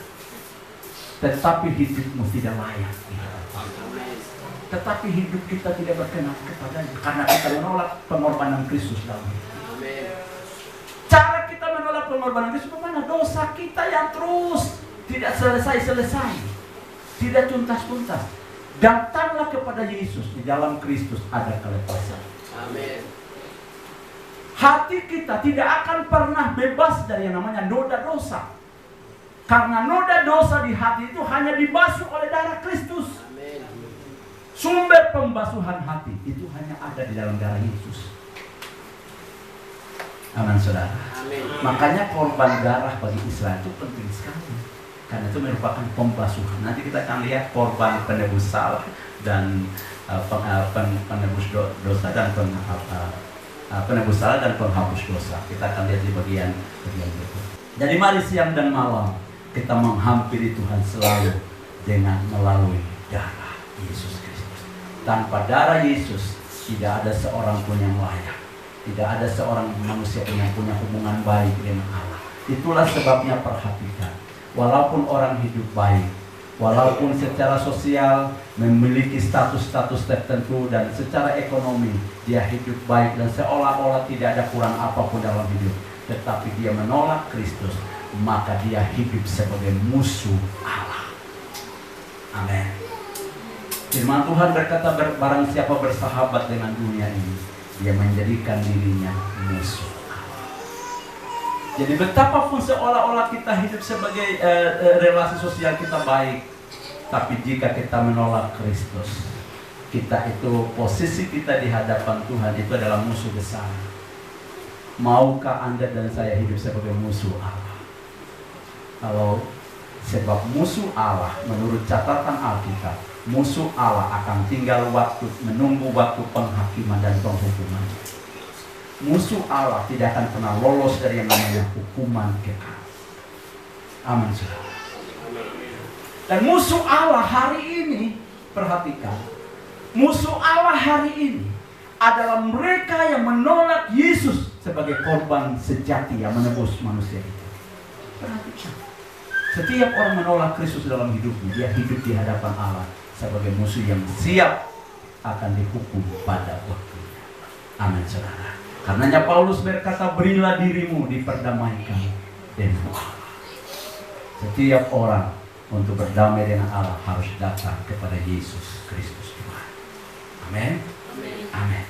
Tetapi hidupmu tidak layak. Tetapi hidup kita tidak berkenan kepadanya karena kita menolak pengorbanan Kristus dalam hidup. Cara kita menolak pengorbanan Kristus bagaimana? Dosa kita yang terus tidak selesai-selesai, tidak tuntas-tuntas. Datanglah kepada Yesus, di dalam Kristus ada kelepasan. Amin. Hati kita tidak akan pernah bebas dari yang namanya noda dosa. Karena noda dosa di hati itu hanya dibasuh oleh darah Kristus. Amin. Sumber pembasuhan hati itu hanya ada di dalam darah Yesus. Amin, saudara. Amin. Makanya korban darah bagi Israel itu penting sekali. Karena itu merupakan pembasuhan. Nanti kita akan lihat korban penebus salah dan penebus dosa dan penebus salah dan penghapus dosa. Kita akan lihat di bagian berikut. Jadi mari siang dan malam kita menghampiri Tuhan selalu dengan melalui darah Yesus Kristus. Tanpa darah Yesus tidak ada seorang pun yang layak. Tidak ada seorang manusia pun yang punya hubungan baik dengan Allah. Itulah sebabnya perhatikan. Walaupun orang hidup baik, walaupun secara sosial memiliki status-status tertentu dan secara ekonomi dia hidup baik dan seolah-olah tidak ada kurang apapun dalam hidup, tetapi dia menolak Kristus, maka dia hidup sebagai musuh Allah. Amin. Firman Tuhan berkata, barang siapa bersahabat dengan dunia ini, dia menjadikan dirinya musuh. Jadi betapapun seolah-olah kita hidup sebagai relasi sosial kita baik, tapi jika kita menolak Kristus, kita itu, posisi kita di hadapan Tuhan itu adalah musuh besar. Maukah Anda dan saya hidup sebagai musuh Allah? Kalau sebab musuh Allah menurut catatan Alkitab, musuh Allah akan tinggal waktu, menunggu waktu penghakiman dan penghukuman. Musuh Allah tidak akan pernah lolos dari yang namanya hukuman kekal. Amin, saudara. Dan musuh Allah hari ini, perhatikan, musuh Allah hari ini adalah mereka yang menolak Yesus sebagai korban sejati yang menebus manusia itu. Perhatikan, setiap orang menolak Kristus dalam hidupnya, dia hidup di hadapan Allah sebagai musuh yang siap akan dihukum pada waktunya. Amin, saudara. Karenanya Paulus berkata, berilah dirimu diperdamaikan dengan Allah. Setiap orang untuk berdamai dengan Allah harus datang kepada Yesus Kristus Tuhan. Amin. Amin.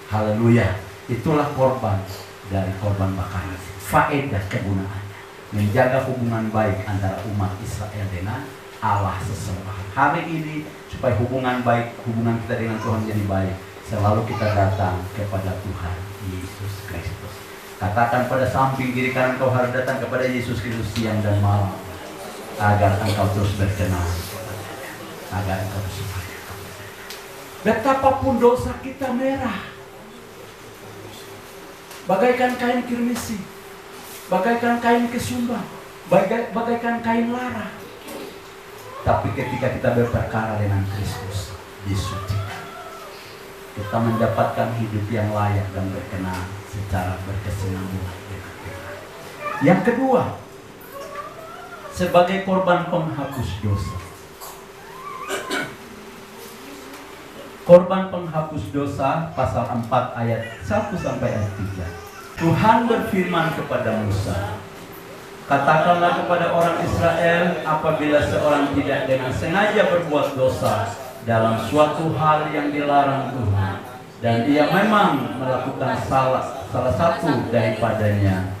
Haleluya. Itulah korban dari korban bakaran. Faedah kegunaannya. menjaga hubungan baik antara umat Israel dengan Allah sesembahan. Hari ini supaya hubungan baik, hubungan kita dengan Tuhan jadi baik, selalu kita datang kepada Tuhan Yesus Kristus. Katakan pada samping kiri kanan, kau harus datang kepada Yesus Kristus siang dan malam, agar engkau terus berkenan, agar engkau terus berkenan. Betapapun dosa kita merah, bagaikan kain kirmisi, bagaikan kain kesumba, bagaikan kain lara. Tapi ketika kita berperkara dengan Kristus, disucikan, kita mendapatkan hidup yang layak dan berkenan secara berkesinambungan dengan Tuhan. Yang kedua, sebagai korban penghapus dosa. Korban penghapus dosa, pasal 4 ayat 1 sampai ayat 3. Tuhan berfirman kepada Musa, katakanlah kepada orang Israel, apabila seorang tidak dengan sengaja berbuat dosa dalam suatu hal yang dilarang Tuhan, dan ia memang melakukan salah satu daripadanya,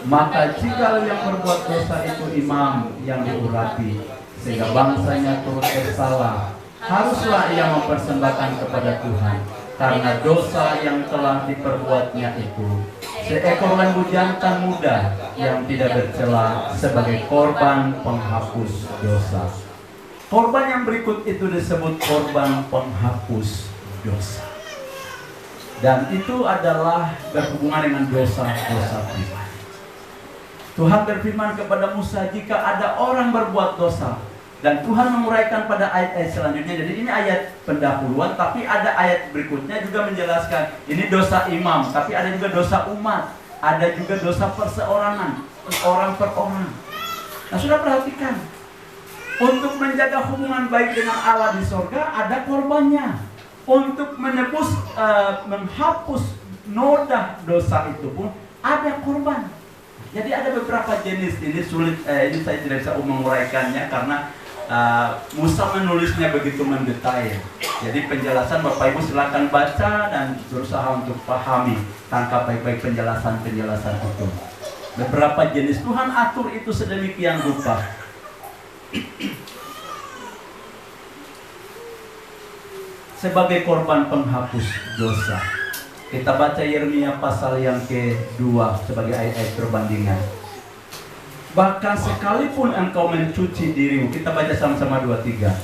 maka jika yang berbuat dosa itu imam yang diurapi, sehingga bangsanya turut bersalah, haruslah ia mempersembahkan kepada Tuhan, karena dosa yang telah diperbuatnya itu, seekor lembu jantan muda yang tidak bercela sebagai korban penghapus dosa. Korban yang berikut itu disebut korban penghapus dosa. Dan itu adalah berhubungan dengan dosa-dosa pribadi. Tuhan berfirman kepada Musa, jika ada orang berbuat dosa, dan Tuhan menguraikan pada ayat-ayat selanjutnya. Jadi ini ayat pendahuluan, tapi ada ayat berikutnya juga menjelaskan ini dosa imam, tapi ada juga dosa umat, ada juga dosa perseorangan, orang per orang. Nah, sudah perhatikan, untuk menjaga hubungan baik dengan Allah di sorga ada korbannya. Untuk menebus, menghapus noda dosa itu pun ada korban. Jadi ada beberapa jenis, ini sulit, ini saya tidak bisa menguraikannya karena Musa menulisnya begitu mendetail. Jadi penjelasan Bapak Ibu silakan baca dan berusaha untuk pahami, tangkap baik-baik penjelasan-penjelasan itu. Beberapa jenis Tuhan atur itu sedemikian rupa. Sebagai korban penghapus dosa. Kita baca Yeremia pasal yang kedua sebagai ayat-ayat perbandingan. Bahkan sekalipun engkau mencuci dirimu, kita baca sama-sama 2-3.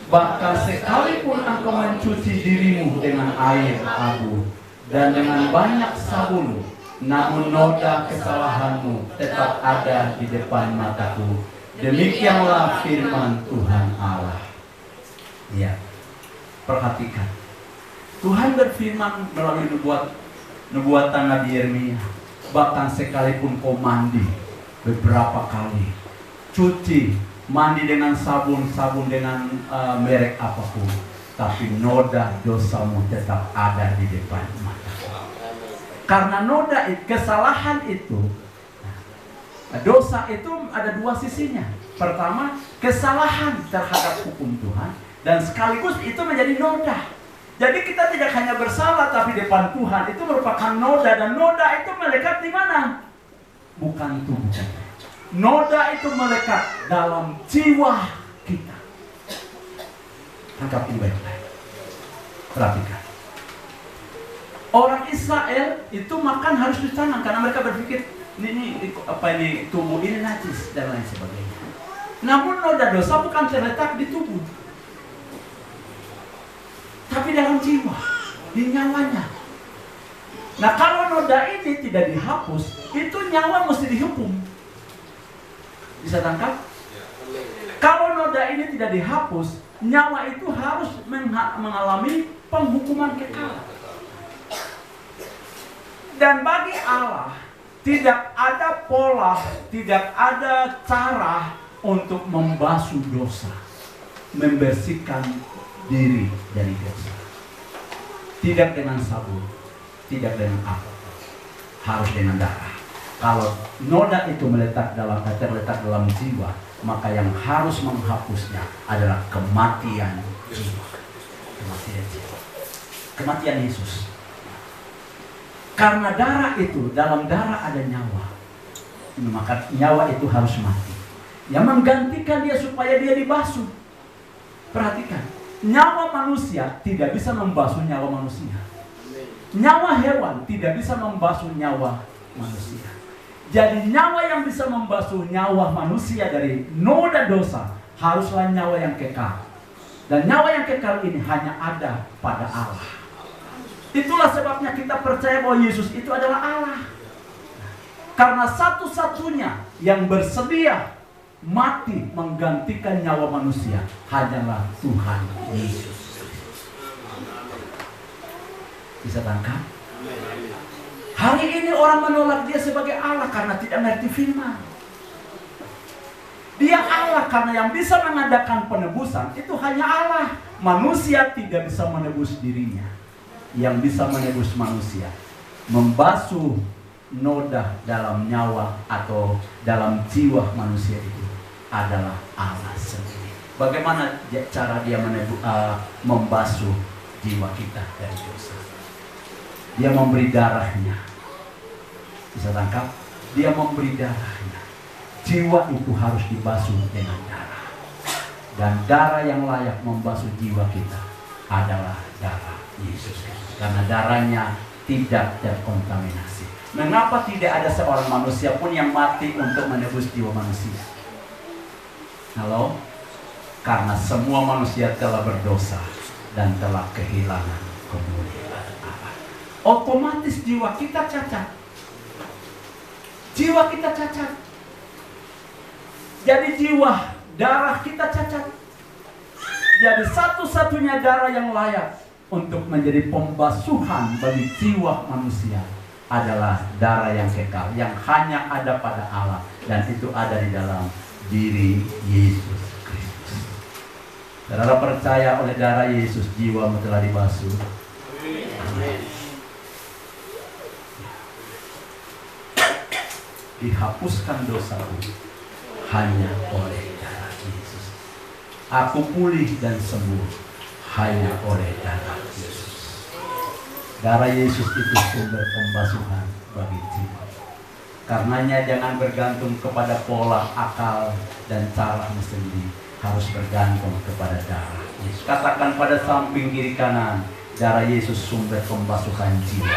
Bahkan sekalipun engkau mencuci dirimu dengan air abu dan dengan banyak sabun, namun noda kesalahanmu tetap ada di depan mataku. Demikianlah firman Tuhan Allah. Ya, perhatikan. Tuhan berfirman melalui nubuatan Nabi Yeremia, bahkan sekalipun kau mandi beberapa kali, cuci, mandi dengan sabun dengan merek apapun, tapi noda dosamu tetap ada di depan mata. Karena noda, kesalahan itu, dosa itu ada dua sisinya. Pertama, kesalahan terhadap hukum Tuhan, dan sekaligus itu menjadi noda. Jadi kita tidak hanya bersalah, tapi di depan Tuhan itu merupakan noda, dan noda itu melekat di mana? Bukan tubuh. Noda itu melekat dalam jiwa kita. Tangkap ini baik-baik. Perhatikan. Orang Israel itu makan harus cuci tangan karena mereka berpikir ini tubuh ini najis dan lain sebagainya. Namun noda dosa bukan terletak di tubuh, tapi dalam jiwa, di nyawanya. Nah, kalau noda ini tidak dihapus, itu nyawa mesti dihukum. Bisa tangkap? Kalau noda ini tidak dihapus, nyawa itu harus mengalami penghukuman kekal. Dan bagi Allah, tidak ada pola, tidak ada cara untuk membasuh dosa, membersihkan diri dari dosa. Tidak dengan sabun, tidak dengan apa, harus dengan darah. Kalau noda itu terletak dalam jiwa, maka yang harus menghapusnya adalah kematian jiwa. Kematian jiwa. Kematian Yesus. Karena darah itu, dalam darah ada nyawa. Maka nyawa itu harus mati. Yang menggantikan dia supaya dia dibasuh. Perhatikan, nyawa manusia tidak bisa membasuh nyawa manusia. Nyawa hewan tidak bisa membasuh nyawa manusia. Jadi nyawa yang bisa membasuh nyawa manusia dari noda dosa haruslah nyawa yang kekal. Dan nyawa yang kekal ini hanya ada pada Allah. Itulah sebabnya kita percaya bahwa Yesus itu adalah Allah. Karena satu-satunya yang bersedia mati menggantikan nyawa manusia hanyalah Tuhan Yesus. Bisa tangkap? Hari ini orang menolak dia sebagai Allah karena tidak mengerti firman. Dia Allah karena yang bisa mengadakan penebusan itu hanya Allah. Manusia tidak bisa menebus dirinya. Yang bisa menebus manusia, membasuh noda dalam nyawa atau dalam jiwa manusia itu adalah Allah sendiri. Bagaimana cara dia membasuh jiwa kita dari dosa? Dia memberi darahnya. Bisa tangkap? Dia memberi darahnya. Jiwa itu harus dibasuh dengan darah. Dan darah yang layak membasuh jiwa kita adalah darah Yesus Kristus. Karena darahnya tidak terkontaminasi. Mengapa tidak ada seorang manusia pun yang mati untuk menebus jiwa manusia? Halo? Karena semua manusia telah berdosa dan telah kehilangan kemuliaan Allah. Otomatis jiwa kita cacat. Jiwa kita cacat. Jadi jiwa, darah kita cacat. Jadi satu-satunya darah yang layak untuk menjadi pembasuhan bagi jiwa manusia adalah darah yang kekal, yang hanya ada pada Allah, dan itu ada di dalam diri Yesus Kristus. Saudara percaya oleh darah Yesus jiwamu telah dibasuh. Amin. Dihapuskan dosaku hanya oleh darah Yesus. Aku pulih dan sembuh hanya oleh darah Yesus. Darah Yesus itu sumber pembasuhan bagi jiwa. Karenanya jangan bergantung kepada pola, akal, dan cara sendiri. Harus bergantung kepada darah Yesus. Katakan pada samping kiri kanan, darah Yesus sumber pembasuhan jiwa.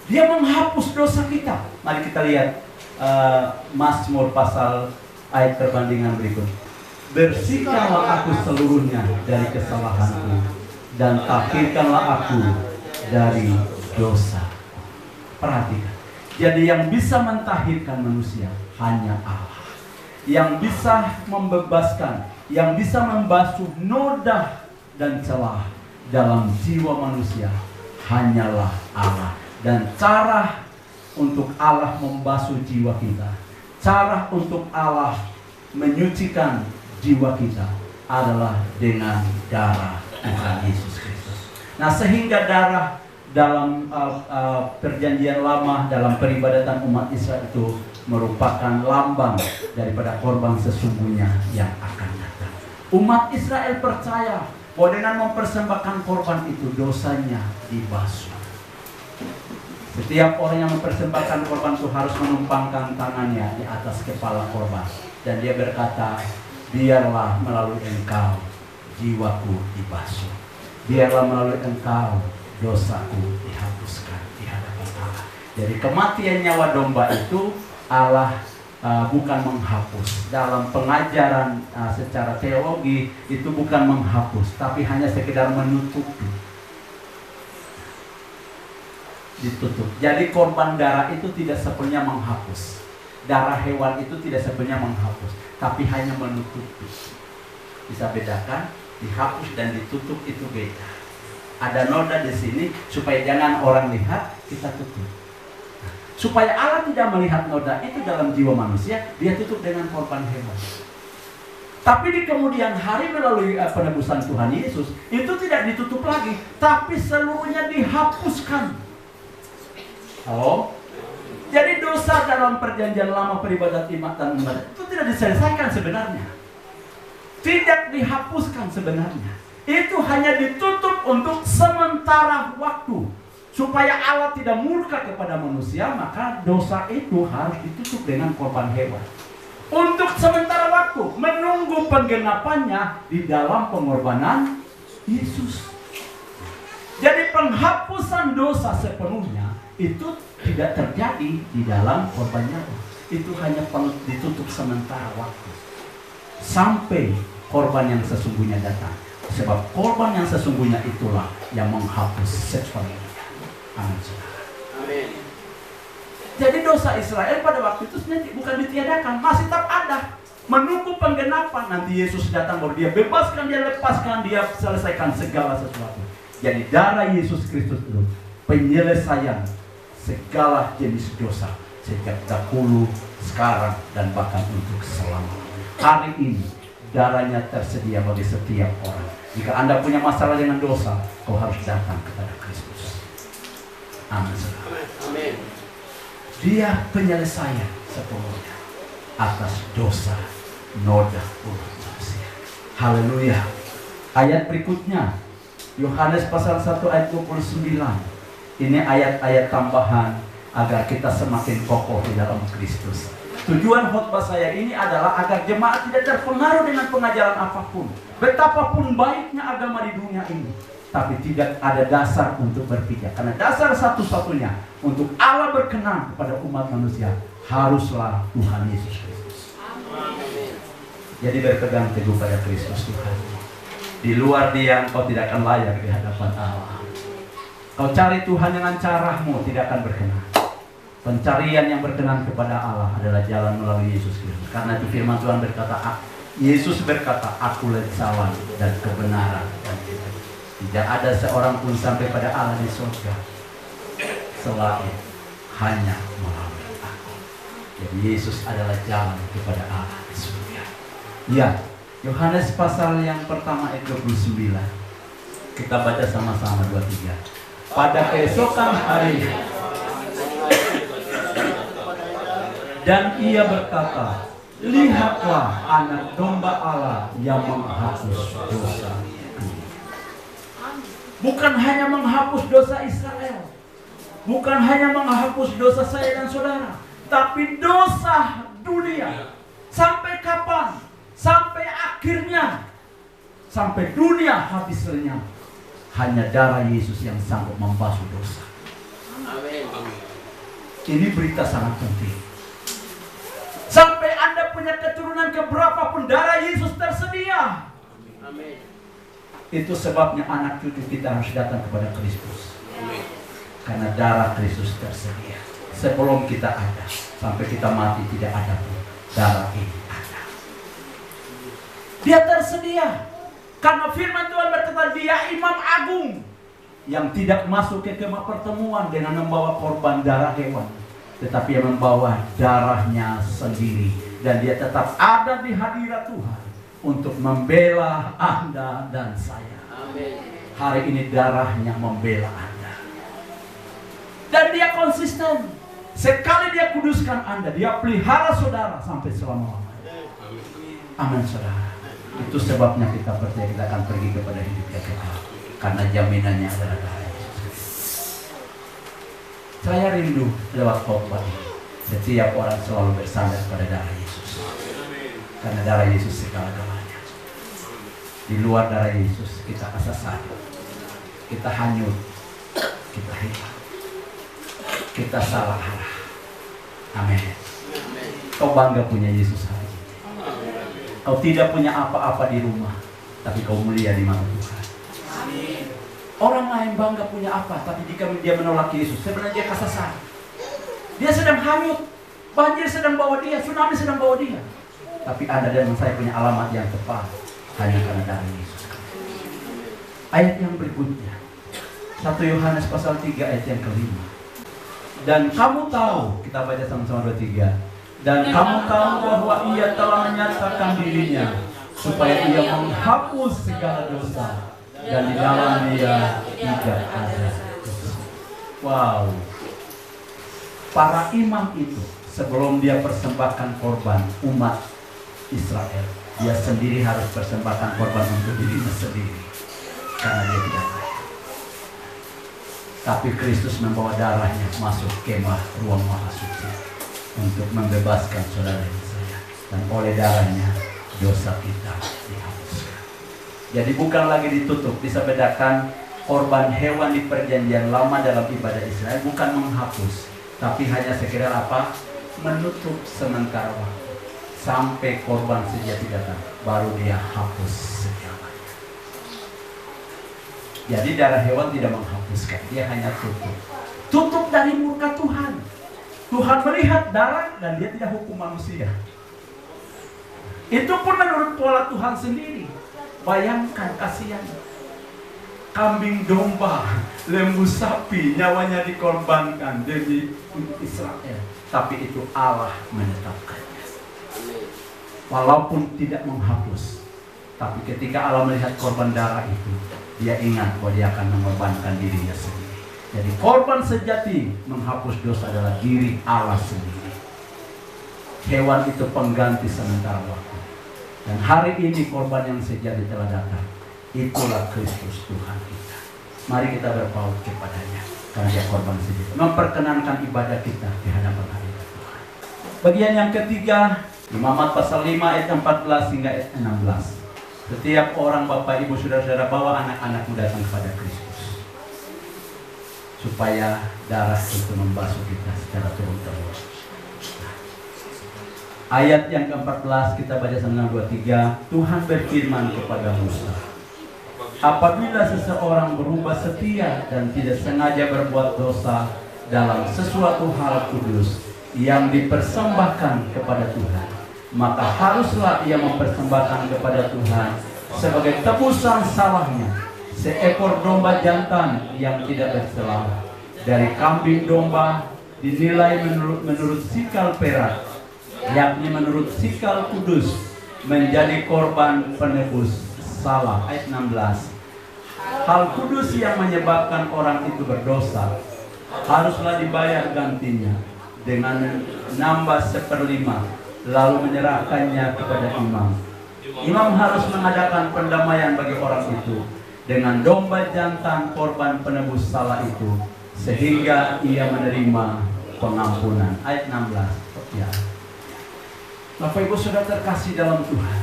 Dia menghapus dosa kita. Mari kita lihat Mazmur pasal ayat perbandingan berikut. Bersihkanlah aku seluruhnya dari kesalahanku, dan tahirkanlah aku dari dosa. Perhatikan. Jadi yang bisa mentahirkan manusia hanya Allah. Yang bisa membebaskan, yang bisa membasuh noda dan celah dalam jiwa manusia hanyalah Allah. Dan cara untuk Allah membasuh jiwa kita, cara untuk Allah menyucikan jiwa kita adalah dengan darah Tuhan Yesus Kristus. Nah, sehingga darah dalam perjanjian lama, dalam peribadatan umat Israel itu merupakan lambang daripada korban sesungguhnya yang akan datang. Umat Israel percaya bahwa dengan mempersembahkan korban itu dosanya dibasuh. Setiap orang yang mempersembahkan korban itu harus menumpangkan tangannya di atas kepala korban, dan dia berkata, biarlah melalui engkau jiwaku dibasuh. Biarlah melalui engkau dosaku dihapuskan di hadapan Allah. Jadi kematian nyawa domba itu Allah bukan menghapus. Dalam pengajaran secara teologi itu bukan menghapus, tapi hanya sekedar menutupi. Ditutup. Jadi korban darah itu tidak sepenuhnya menghapus. Darah hewan itu tidak sepenuhnya menghapus, tapi hanya menutupi. Bisa bedakan, dihapus dan ditutup itu beda. Ada noda di sini supaya jangan orang lihat, kita tutup. Supaya Allah tidak melihat noda itu dalam jiwa manusia, dia tutup dengan korban hewan. Tapi di kemudian hari melalui penebusan Tuhan Yesus, itu tidak ditutup lagi, tapi seluruhnya dihapuskan. Halo? Jadi dosa dalam perjanjian lama peribadatan ibadat itu tidak diselesaikan sebenarnya. Tidak dihapuskan sebenarnya. Itu hanya ditutup untuk sementara waktu. Supaya Allah tidak murka kepada manusia, maka dosa itu harus ditutup dengan korban hewan. Untuk sementara waktu, menunggu penggenapannya di dalam pengorbanan Yesus. Jadi penghapusan dosa sepenuhnya itu tidak terjadi di dalam korban nyawa. Itu hanya ditutup sementara waktu. Sampai korban yang sesungguhnya datang. Sebab korban yang sesungguhnya itulah yang menghapus sepenuhnya. Amin. Jadi dosa Israel pada waktu itu sebenarnya bukan ditiadakan, masih tetap ada. Menunggu penggenapan, nanti Yesus datang baru dia bebaskan, dia lepaskan, dia selesaikan segala sesuatu. Jadi darah Yesus Kristus itu penyelesaian segala jenis dosa sejak dahulu, sekarang, dan bahkan untuk selamanya. Hari ini darahnya tersedia bagi setiap orang. Jika Anda punya masalah dengan dosa, kau harus datang kepada Kristus. Amin. Dia penyelesaian sepenuhnya atas dosa noda umat manusia. Haleluya. Ayat berikutnya Yohanes pasal 1 ayat 29. Ini ayat-ayat tambahan agar kita semakin kokoh di dalam Kristus. Tujuan khotbah saya ini adalah agar jemaat tidak terpengaruh dengan pengajaran apapun. Betapapun baiknya agama di dunia ini, tapi tidak ada dasar untuk berpijak. Karena dasar satu-satunya untuk Allah berkenan kepada umat manusia haruslah Tuhan Yesus Kristus. Jadi berpegang teguh pada Kristus Tuhan. Di luar Dia engkau tidak akan layak di hadapan Allah. Kau cari Tuhan dengan caramu tidak akan berkenan. Pencarian yang berkenan kepada Allah adalah jalan melalui Yesus Kristus. Karena itu firman Tuhan berkata, Yesus berkata, akulah jalan dan kebenaran dan hidup. Tidak ada seorang pun sampai pada Allah di surga selain hanya melalui aku. Jadi Yesus adalah jalan kepada Allah di surga. Ya, Yohanes pasal yang pertama ayat 29. Kita baca sama-sama 23. Pada keesokan hari dan ia berkata, lihatlah anak domba Allah yang menghapus dosa. Bukan hanya menghapus dosa Israel, bukan hanya menghapus dosa saya dan saudara, tapi dosa dunia. Sampai kapan? Sampai akhirnya, sampai dunia habis lenyap. Hanya darah Yesus yang sanggup membasuh dosa. Amin. Ini berita sangat penting. Sampai Anda punya keturunan keberapapun, darah Yesus tersedia. Amin. Itu sebabnya anak cucu kita harus datang kepada Kristus. Amin. Karena darah Kristus tersedia. Sebelum kita ada, sampai kita mati tidak ada pun, darah ini ada. Dia tersedia. Karena firman Tuhan berkata, Dia imam agung yang tidak masuk ke kemah pertemuan dengan membawa korban darah hewan, tetapi yang membawa darahnya sendiri. Dan dia tetap ada di hadirat Tuhan untuk membela Anda dan saya. Amin. Hari ini darahnya membela Anda. Dan dia konsisten. Sekali dia kuduskan Anda, dia pelihara saudara sampai selama-lamanya. Amin saudara. Itu sebabnya kita percaya kita akan pergi kepada hidup yang kekal. Karena jaminannya adalah darah Yesus. Saya rindu lewat khotbah ini, setiap orang selalu bersandar pada darah Yesus. Karena darah Yesus segala-galanya. Di luar darah Yesus kita kesasar, kita hanyut, kita hilang, kita salah arah. Amin. Kau bangga punya Yesus hari ini. Kau tidak punya apa-apa di rumah, tapi kau mulia di mata Tuhan. Orang lain bangga punya apa, tapi jika dia menolak Yesus, sebenarnya dia kesasar. Dia sedang hanyut, banjir sedang bawa dia, tsunami sedang bawa dia. Tapi Anda dan saya punya alamat yang tepat, hanya karena darah Yesus. Ayat yang berikutnya, 1 Yohanes pasal 3 ayat yang kelima. Dan kamu tahu, kita baca sama-sama 23. Dan kamu tahu bahwa Ia telah menyatakan dirinya supaya Ia menghapus segala dosa, dan di dalam Dia tidak ada dosa. Wow. Para imam itu sebelum dia persembahkan korban umat Israel, dia sendiri harus persembahkan korban untuk dirinya sendiri, karena dia tidak layak. Tapi Kristus membawa darahnya masuk kemah ruang maha suci untuk membebaskan saudara dan saya. Dan oleh darahnya dosa kita dihapuskan. Jadi bukan lagi ditutup. Bisa bedakan korban hewan di perjanjian lama dalam ibadah Israel bukan menghapus, tapi hanya sekedar apa? Menutup sementara waktu. Sampai korban sejati datang, baru dia hapus segalanya. Jadi darah hewan tidak menghapuskan, dia hanya tutup. Tutup dari murka Tuhan. Tuhan melihat darah dan dia tidak hukum manusia. Itu pun menurut pola Tuhan sendiri. Bayangkan kasihan. Kambing domba, lembu sapi, nyawanya dikorbankan demi Israel. Tapi itu Allah menetapkannya. Walaupun tidak menghapus, tapi ketika Allah melihat korban darah itu, dia ingat bahwa dia akan mengorbankan dirinya sendiri. Jadi korban sejati menghapus dosa adalah diri Allah sendiri. Hewan itu pengganti sementara waktu. Dan hari ini korban yang sejati telah datang. Itulah Kristus Tuhan kita. Mari kita berpaut kepadanya, karena dia korban sejati, memperkenankan ibadah kita di hadapan hadirat Tuhan. Bagian yang ketiga, Imamat pasal 5 ayat 14 hingga ayat 16. Setiap orang, Bapak, Ibu, Saudara-saudara, bawa anak-anakmu datang kepada Kristus, supaya darah itu membasuh kita secara turun-temurun. Ayat yang ke-14 kita baca sama 23. Tuhan berfirman kepada Musa, apabila seseorang berubah setia dan tidak sengaja berbuat dosa dalam sesuatu hal kudus yang dipersembahkan kepada Tuhan, maka haruslah ia mempersembahkan kepada Tuhan sebagai tebusan salahnya seekor domba jantan yang tidak bersalah dari kambing domba dinilai menurut sikal perak, yakni menurut sikal kudus, menjadi korban penebus salah. Ayat 16. Hal kudus yang menyebabkan orang itu berdosa haruslah dibayar gantinya dengan menambah 1/5, lalu menyerahkannya kepada imam. Imam harus mengadakan pendamaian bagi orang itu dengan domba jantan korban penebus salah itu, sehingga ia menerima pengampunan. Ayat 16. Ya. Bapak Ibu sudah terkasih dalam Tuhan,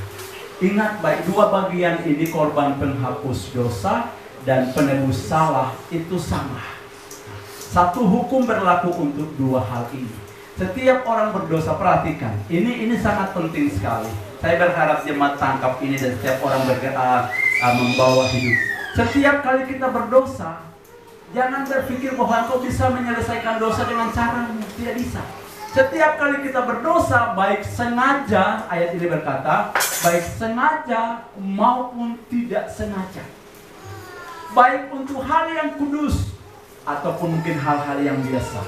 ingat baik, dua bagian ini, korban penghapus dosa dan penebus salah, itu sama. Satu hukum berlaku untuk dua hal ini. Setiap orang berdosa, perhatikan, ini sangat penting sekali. Saya berharap jemaat tangkap ini dan setiap orang membawa hidup. Setiap kali kita berdosa, jangan berpikir bahwa engkau bisa menyelesaikan dosa dengan caramu. Tidak bisa. Setiap kali kita berdosa, baik sengaja, ayat ini berkata, baik sengaja maupun tidak sengaja, baik untuk hal yang kudus ataupun mungkin hal-hal yang biasa,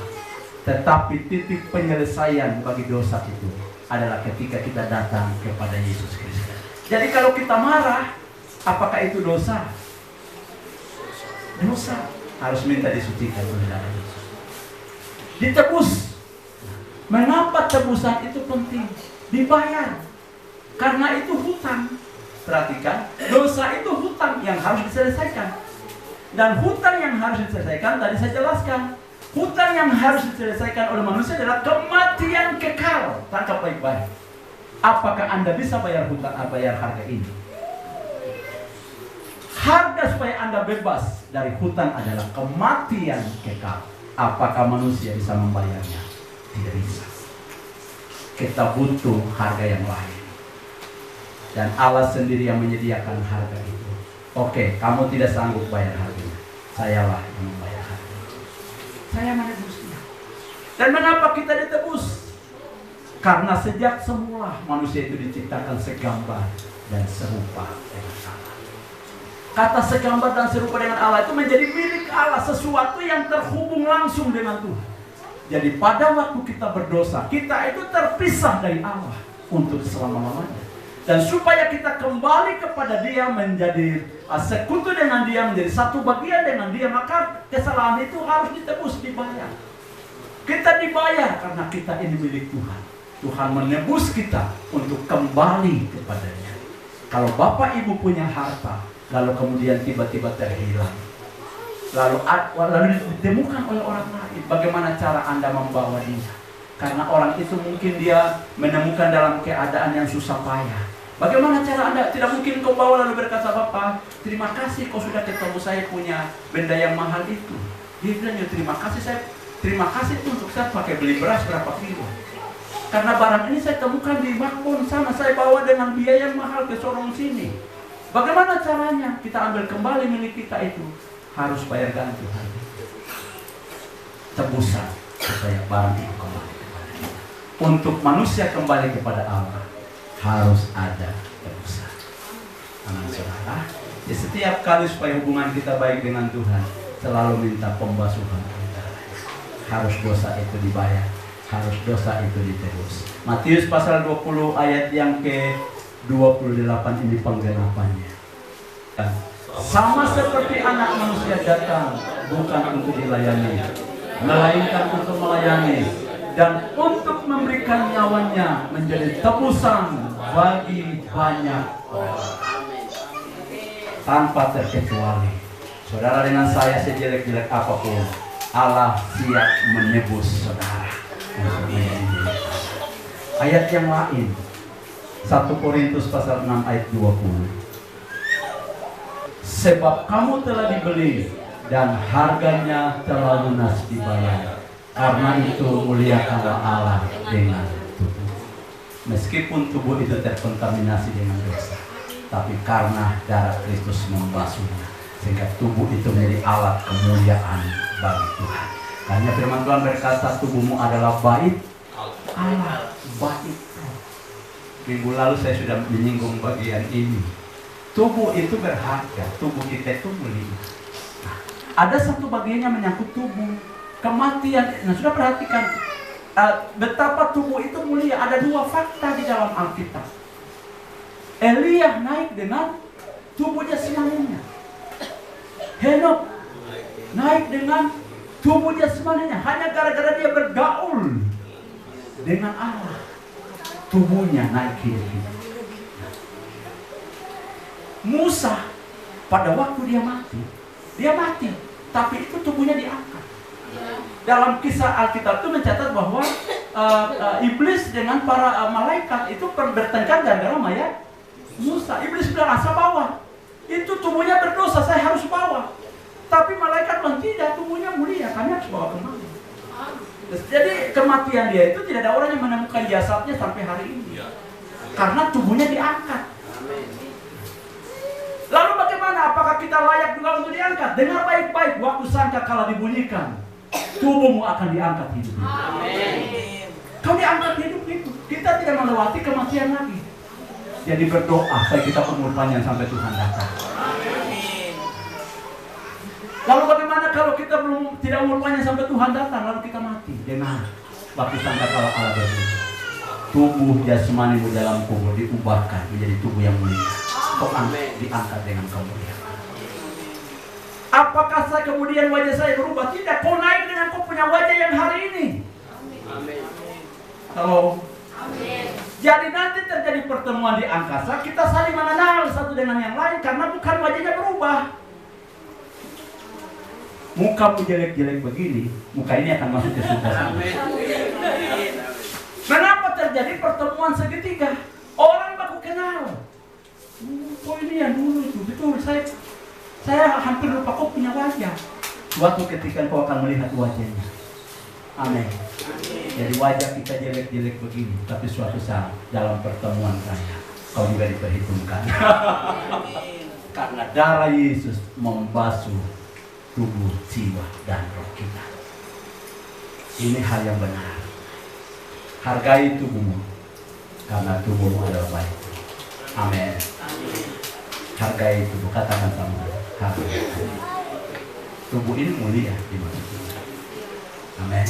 tetapi titik penyelesaian bagi dosa itu adalah ketika kita datang kepada Yesus Kristus. Jadi kalau kita marah, apakah itu dosa? Dosa. Harus minta disucikan oleh darah Yesus. Ditebus. Mengapa tebusan itu penting? Dibayar. Karena itu hutang. Perhatikan, dosa itu hutang yang harus diselesaikan. Dan hutang yang harus diselesaikan, tadi saya jelaskan, hutang yang harus diselesaikan oleh manusia adalah kematian kekal. Tangkap baik-baik. Apakah Anda bisa bayar hutang, bayar harga ini? Harga supaya Anda bebas dari hutang adalah kematian kekal. Apakah manusia bisa membayarnya? Tidak bisa. Kita butuh harga yang lain. Dan Allah sendiri yang menyediakan harga itu. Oke, kamu tidak sanggup bayar harganya. Sayalah yang membayar harganya. Saya menebusnya. Dan mengapa kita ditebus? Karena sejak semula manusia itu diciptakan segambar dan serupa dengan Allah. Kata segambar dan serupa dengan Allah itu menjadi milik Allah, sesuatu yang terhubung langsung dengan Tuhan. Jadi pada waktu kita berdosa, kita itu terpisah dari Allah untuk selama-lamanya. Dan supaya kita kembali kepada Dia, menjadi sekutu dengan Dia, menjadi satu bagian dengan Dia, maka kesalahan itu harus ditebus, dibayar. Kita dibayar karena kita ini milik Tuhan. Tuhan menebus kita untuk kembali kepadanya. Kalau Bapak Ibu punya harta, lalu kemudian tiba-tiba terhilang, lalu ditemukan oleh orang lain. Bagaimana cara Anda membawa dia? Karena orang itu mungkin dia menemukan dalam keadaan yang susah payah. Bagaimana cara Anda? Tidak mungkin kau bawa lalu berkata, Bapak, terima kasih kau sudah ketemu saya punya benda yang mahal itu. Dia bilang, ya terima kasih itu untuk saya pakai beli beras berapa kilo. Karena barang ini saya temukan di Makbon sana, saya bawa dengan biaya yang mahal ke Sorong sini. Bagaimana caranya? Kita ambil kembali milik kita itu. Harus bayar ganti harga. Tebusan supaya barang itu kembali kepada kita. Untuk manusia kembali kepada Allah, harus ada tebusan. Amin, saudara. Ya, setiap kali supaya hubungan kita baik dengan Tuhan, selalu minta pembasuhan. Harus dosa itu dibayar, harus dosa itu ditebus. Matius pasal 20 ayat yang ke-28 ini penggenapannya. Sama seperti anak manusia datang bukan untuk dilayani, melainkan untuk melayani dan untuk memberikan nyawanya menjadi tebusan bagi banyak orang. Tanpa terkecuali, saudara, dengan saya sejelek-jelek apapun, Allah siap menebus saudara. Ayat yang lain, 1 Korintus pasal 6 ayat 20. Sebab kamu telah dibeli dan harganya telah lunas dibayar. Karena itu muliakanlah Allah dengan tubuh. Meskipun tubuh itu terkontaminasi dengan dosa, tapi karena darah Kristus membasuhnya, sehingga tubuh itu menjadi alat kemuliaan bagi Tuhan. Karena firman Tuhan berkata, tubuhmu adalah bait Allah, bait. Minggu lalu saya sudah menyinggung bagian ini. Tubuh itu berharga, tubuh kita itu mulia. Nah, ada satu bagian yang menyangkut tubuh, kematian. Nah, sudah perhatikan betapa tubuh itu mulia. Ada dua fakta di dalam Alkitab. Elia naik dengan tubuh jasmaninya. Henok naik dengan tubuh jasmaninya hanya gara-gara dia bergaul dengan Allah. Tubuhnya naik hidup. Musa pada waktu dia mati, tapi itu tubuhnya diangkat. Dalam kisah Alkitab itu mencatat bahwa iblis dengan para malaikat itu bertengkar gara-gara mayat Musa. Iblis bilang, asal bawa, itu tubuhnya berdosa, saya harus bawa. Tapi malaikat bilang, tidak, tubuhnya mulia, kami harus bawa kembali. Jadi kematian dia itu tidak ada orang yang menemukan jasadnya sampai hari ini, karena tubuhnya diangkat. Lalu bagaimana? Apakah kita layak juga untuk diangkat? Dengar baik-baik, waktu sangkakala dibunyikan, tubuhmu akan diangkat hidup. Amin. Kau diangkat hidup itu. Kita tidak melewati kematian lagi. Jadi berdoa supaya kita umur panjang sampai Tuhan datang. Amin. Lalu bagaimana kalau kita tidak umur panjang sampai Tuhan datang, lalu kita mati? Dengar, waktu sangkakala Allah berbunyi, tubuh jasmanimu dalam kubur diubahkan menjadi tubuh yang mulia. Kau diangkat dengan kemuliaan. Apakah saya kemudian wajah saya berubah? Tidak, kau naik dengan kau punya wajah yang hari ini. Amin. Halo. Amin. Jadi nanti terjadi pertemuan di angkasa, kita saling mengenal satu dengan yang lain karena bukan wajahnya berubah. Mukamu jelek-jelek begini, muka ini akan masuk ke surga. Kenapa terjadi pertemuan segitiga? Orang baku kenal. Oh, ini yang dulu itu, betul. Saya hampir lupa kau punya wajah. Suatu ketika kau akan melihat wajahnya. Amin. Jadi wajah kita jelek-jelek begini, tapi suatu saat dalam pertemuan saya, kau juga diperhitungkan. Karena darah Yesus membasuh tubuh, jiwa, dan roh kita. Ini hal yang benar. Hargai tubuhmu, karena tubuhmu adalah baik. Amin. Hargai tubuh, katakan sama, hargai. Tubuh ini mulia di mata Tuhan. Amin.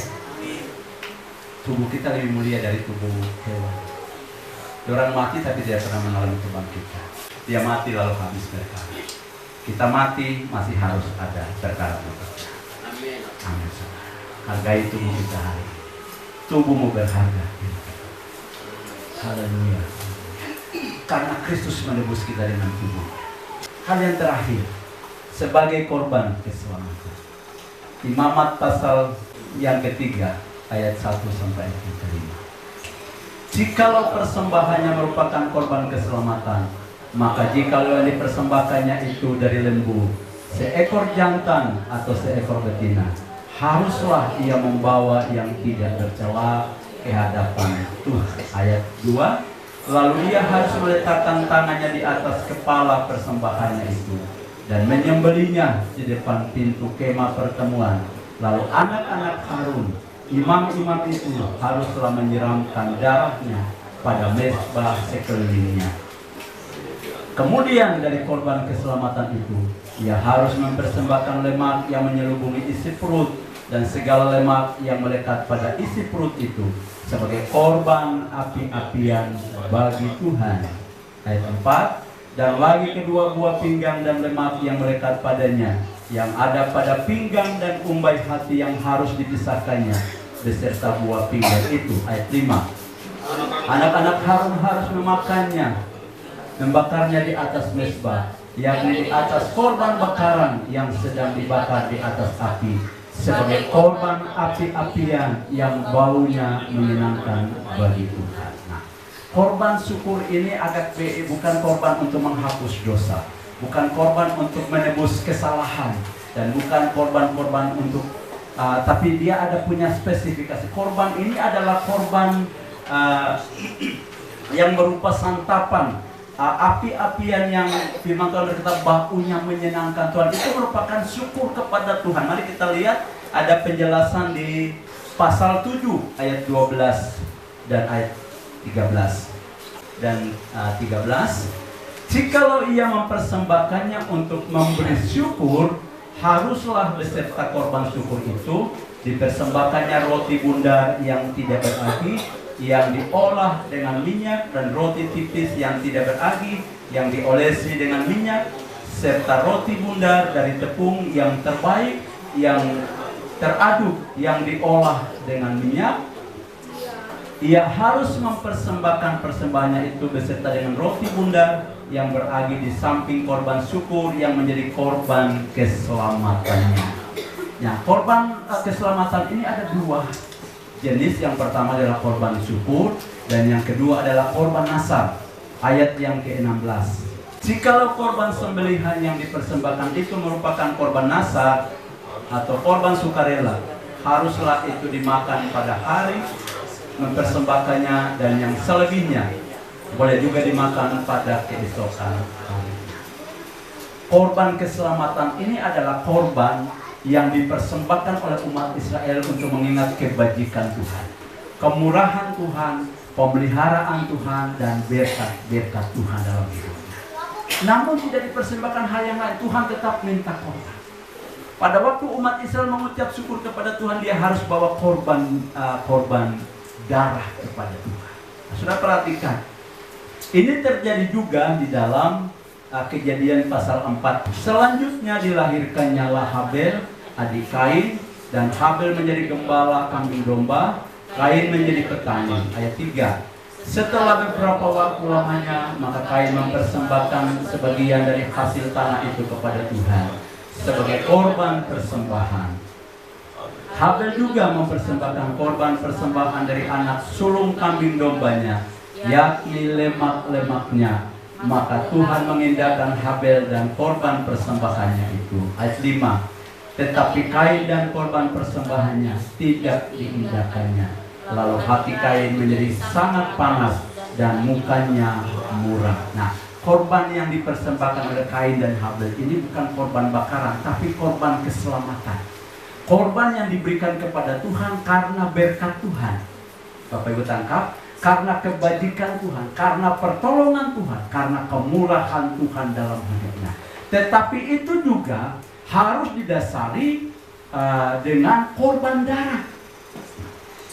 Tubuh kita lebih mulia dari tubuh hewan. Orang mati tapi tidak pernah mengalami kebangkitan. Dia mati lalu habis perkara. Kita mati masih harus ada perkara. Amin. Amin. Hargai tubuh kita hari. Tubuhmu berharga. Haleluya. Karena Kristus menebus kita dengan tubuh. Hal yang terakhir, sebagai korban keselamatan. Imamat pasal yang ketiga ayat 1 sampai ayat 5. Jikalau persembahannya merupakan korban keselamatan, maka jikalau yang dipersembahkannya itu dari lembu, seekor jantan atau seekor betina, haruslah ia membawa yang tidak tercela ke hadapan Tuhan. Ayat 2, lalu ia harus meletakkan tangannya di atas kepala persembahannya itu dan menyembelinya di depan pintu kemah pertemuan. Lalu anak-anak Harun, imam-imam itu, haruslah menyiramkan darahnya pada mezbah sekelilingnya. Kemudian dari korban keselamatan itu, ia harus mempersembahkan lemak yang menyelubungi isi perut dan segala lemak yang melekat pada isi perut itu sebagai korban api-apian bagi Tuhan. Ayat 4, dan lagi kedua buah pinggang dan lemak yang melekat padanya, yang ada pada pinggang dan umbai hati yang harus dipisahkannya, beserta buah pinggang itu. Ayat 5, anak-anak Harun harus memakannya, membakarnya di atas mezbah, yakni di atas korban bakaran yang sedang dibakar di atas api, sebagai korban api-apian yang baunya menyenangkan bagi Tuhan. Nah, korban syukur ini agak bukan korban untuk menghapus dosa, bukan korban untuk menebus kesalahan, dan bukan korban-korban untuk tapi dia ada punya spesifikasi. Korban ini adalah korban yang berupa santapan, api-apian yang firman Tuhan berkata baunya menyenangkan Tuhan. Itu merupakan syukur kepada Tuhan. Mari kita lihat, ada penjelasan di pasal 7 ayat 12 dan ayat 13 dan 13. Jikalau ia mempersembahkannya untuk memberi syukur, haruslah beserta korban syukur itu dipersembahkannya roti bundar yang tidak beragi, yang diolah dengan minyak, dan roti tipis yang tidak beragi, yang diolesi dengan minyak, serta roti bundar dari tepung yang terbaik, yang teraduk, yang diolah dengan minyak. Ia harus mempersembahkan persembahannya itu beserta dengan roti bundar yang beragi di samping korban syukur yang menjadi korban keselamatannya. Nah, korban keselamatan ini ada dua jenis. Yang pertama adalah korban syukur, dan yang kedua adalah korban nasar. Ayat yang ke-16. Jikalau korban sembelihan yang dipersembahkan itu merupakan korban nasar atau korban sukarela, haruslah itu dimakan pada hari mempersembahkannya, dan yang selebihnya boleh juga dimakan pada keesokan hari. Korban keselamatan ini adalah korban yang dipersembahkan oleh umat Israel untuk mengingat kebajikan Tuhan, kemurahan Tuhan, pemeliharaan Tuhan, dan berkat-berkat Tuhan dalam hidupnya. Namun tidak dipersembahkan hal yang lain, Tuhan tetap minta korban. Pada waktu umat Israel mengucap syukur kepada Tuhan, dia harus bawa korban darah kepada Tuhan. Nah, sudah perhatikan, ini terjadi juga di dalam Kejadian pasal 4. Selanjutnya dilahirkannya Habel, adik Kain, dan Habel menjadi gembala kambing domba, Kain menjadi petani. Ayat 3. Setelah beberapa waktu lamanya, maka Kain mempersembahkan sebagian dari hasil tanah itu kepada Tuhan sebagai korban persembahan. Habel juga mempersembahkan korban persembahan dari anak sulung kambing dombanya, yakni lemak-lemaknya. Maka Tuhan mengindahkan Habel dan korban persembahannya itu. Ayat 5. Tetapi Kain dan korban persembahannya tidak diindahkannya. Lalu hati Kain menjadi sangat panas dan mukanya muram. Nah, korban yang dipersembahkan oleh Kain dan Habel ini bukan korban bakaran, tapi korban keselamatan. Korban yang diberikan kepada Tuhan karena berkat Tuhan. Bapak Ibu tangkap? Karena kebajikan Tuhan, karena pertolongan Tuhan, karena kemurahan Tuhan dalam hidupnya. Tetapi itu juga harus didasari dengan korban darah.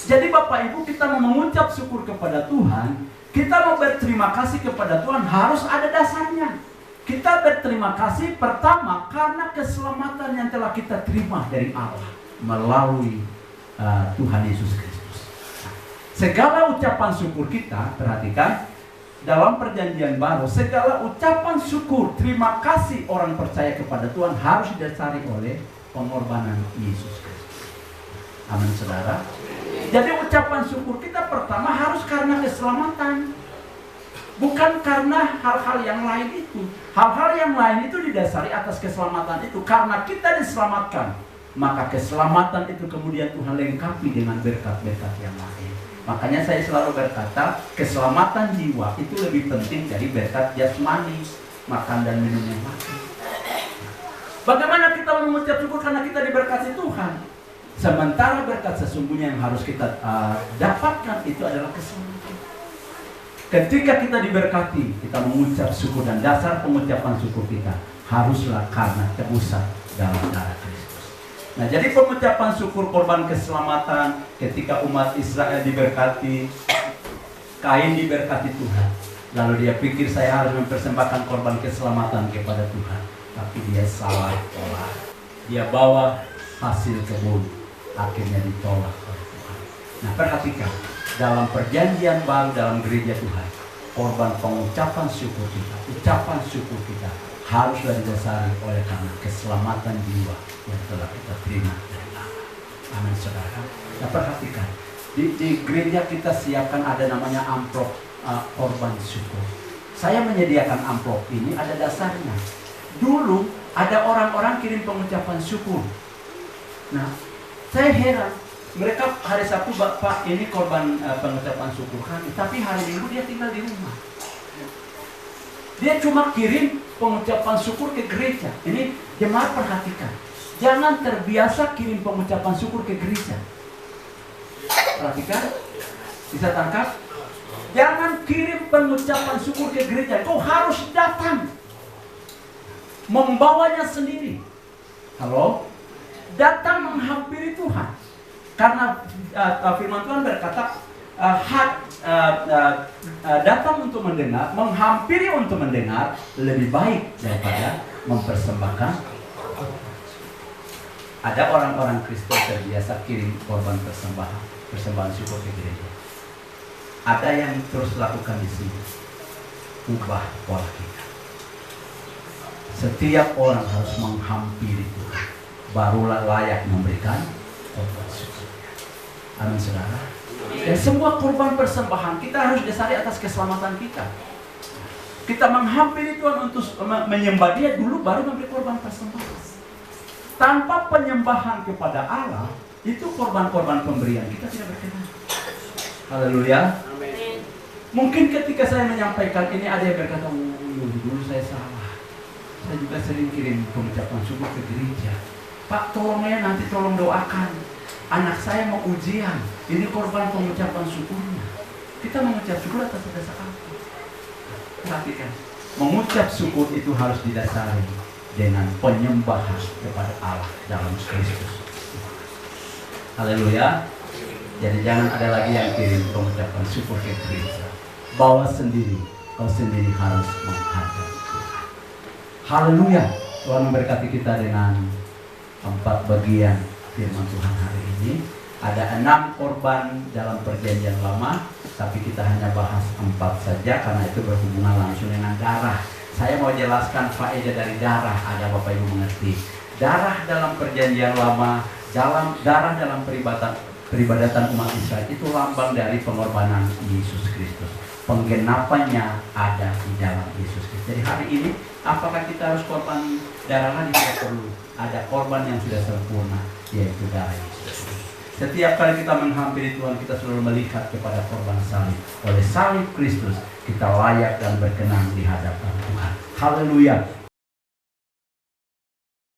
Jadi Bapak Ibu, kita mau mengucap syukur kepada Tuhan, kita mau berterima kasih kepada Tuhan, harus ada dasarnya. Kita berterima kasih pertama karena keselamatan yang telah kita terima dari Allah melalui Tuhan Yesus Kristus. Segala ucapan syukur kita, perhatikan, dalam perjanjian baru, segala ucapan syukur, terima kasih orang percaya kepada Tuhan harus didasari oleh pengorbanan Yesus Kristus. Amin, saudara. Jadi ucapan syukur kita pertama harus karena keselamatan, bukan karena hal-hal yang lain itu. Hal-hal yang lain itu didasari atas keselamatan itu. Karena kita diselamatkan, maka keselamatan itu kemudian Tuhan lengkapi dengan berkat-berkat yang lain. Makanya saya selalu berkata, keselamatan jiwa itu lebih penting dari berkat jasmani, makan dan minum yang makan. Bagaimana kita mengucap syukur karena kita diberkati Tuhan? Sementara berkat sesungguhnya yang harus kita dapatkan itu adalah keselamatan. Ketika kita diberkati, kita mengucap syukur, dan dasar pengucapan syukur kita haruslah karena tebusan dalam darah Kristus. Nah, jadi pengucapan syukur korban keselamatan ketika umat Israel diberkati, Kain diberkati Tuhan. Lalu dia pikir saya harus mempersembahkan korban keselamatan kepada Tuhan. Tapi dia salah tolak. Dia bawa hasil kebun, akhirnya ditolak oleh Tuhan. Nah, perhatikan, dalam perjanjian baru dalam gereja Tuhan, korban pengucapan syukur kita, ucapan syukur kita haruslah didasari oleh karena keselamatan jiwa yang telah kita terima dari Allah. Amin, saudara. Nah, perhatikan, di gereja kita siapkan ada namanya amplop korban syukur. Saya menyediakan amplop ini ada dasarnya. Dulu ada orang-orang kirim pengucapan syukur. Nah, saya heran. Mereka hari Sabtu, Pak, ini korban pengucapan syukur kami. Tapi hari Minggu dia tinggal di rumah. Dia cuma kirim pengucapan syukur ke gereja. Ini jemaat perhatikan. Jangan terbiasa kirim pengucapan syukur ke gereja. Perhatikan. Bisa tangkap? Jangan kirim pengucapan syukur ke gereja. Kau harus datang. Membawanya sendiri. Halo? Datang menghampiri Tuhan. Karena firman Tuhan berkata, datang untuk mendengar, menghampiri untuk mendengar lebih baik daripada mempersembahkan. Ada orang-orang Kristen terbiasa kirim korban persembahan syukur ke gereja. Ada yang terus lakukan di sini. Ubah pola kita. Setiap orang harus menghampiri Tuhan, barulah layak memberikan korban syukur. Amin, saudara. Dan semua korban persembahan kita harus dasari atas keselamatan kita. Kita menghampiri Tuhan untuk menyembah Dia dulu, baru memberi korban persembahan. Tanpa penyembahan kepada Allah, itu korban-korban pemberian kita tidak berkenan. Haleluya. Mungkin ketika saya menyampaikan ini ada yang berkata, dulu saya salah. Saya juga sering kirim pengucapan syukur ke gereja. Pak, tolong ya, nanti tolong doakan. Anak saya mau ujian, ini korban pengucapan syukurnya. Kita mengucap syukur atas dasar apa? Perhatikan, mengucap syukur itu harus didasari dengan penyembahan kepada Allah dalam Kristus. Haleluya. Jadi jangan ada lagi yang kirim pengucapan syukur ke gereja. Bawa sendiri, kau sendiri harus menghadap Tuhan. Haleluya. Tuhan memberkati kita dengan 4 bagian firman Tuhan hari ini. Ada 6 korban dalam perjanjian lama, tapi kita hanya bahas 4 saja karena itu berhubungan langsung dengan darah. Saya mau jelaskan faedah dari darah agar Bapak Ibu mengerti. Darah dalam perjanjian lama, darah dalam peribadatan umat Israel itu lambang dari pengorbanan Yesus Kristus. Penggenapannya ada di dalam Yesus Kristus. Jadi hari ini, apakah kita harus korban darah lagi? Tidak perlu. Ada korban yang sudah sempurna, yaitu darah Yesus. Setiap kali kita menghampiri Tuhan, kita selalu melihat kepada korban salib. Oleh salib Kristus, kita layak dan berkenan di hadapan Tuhan. Haleluya.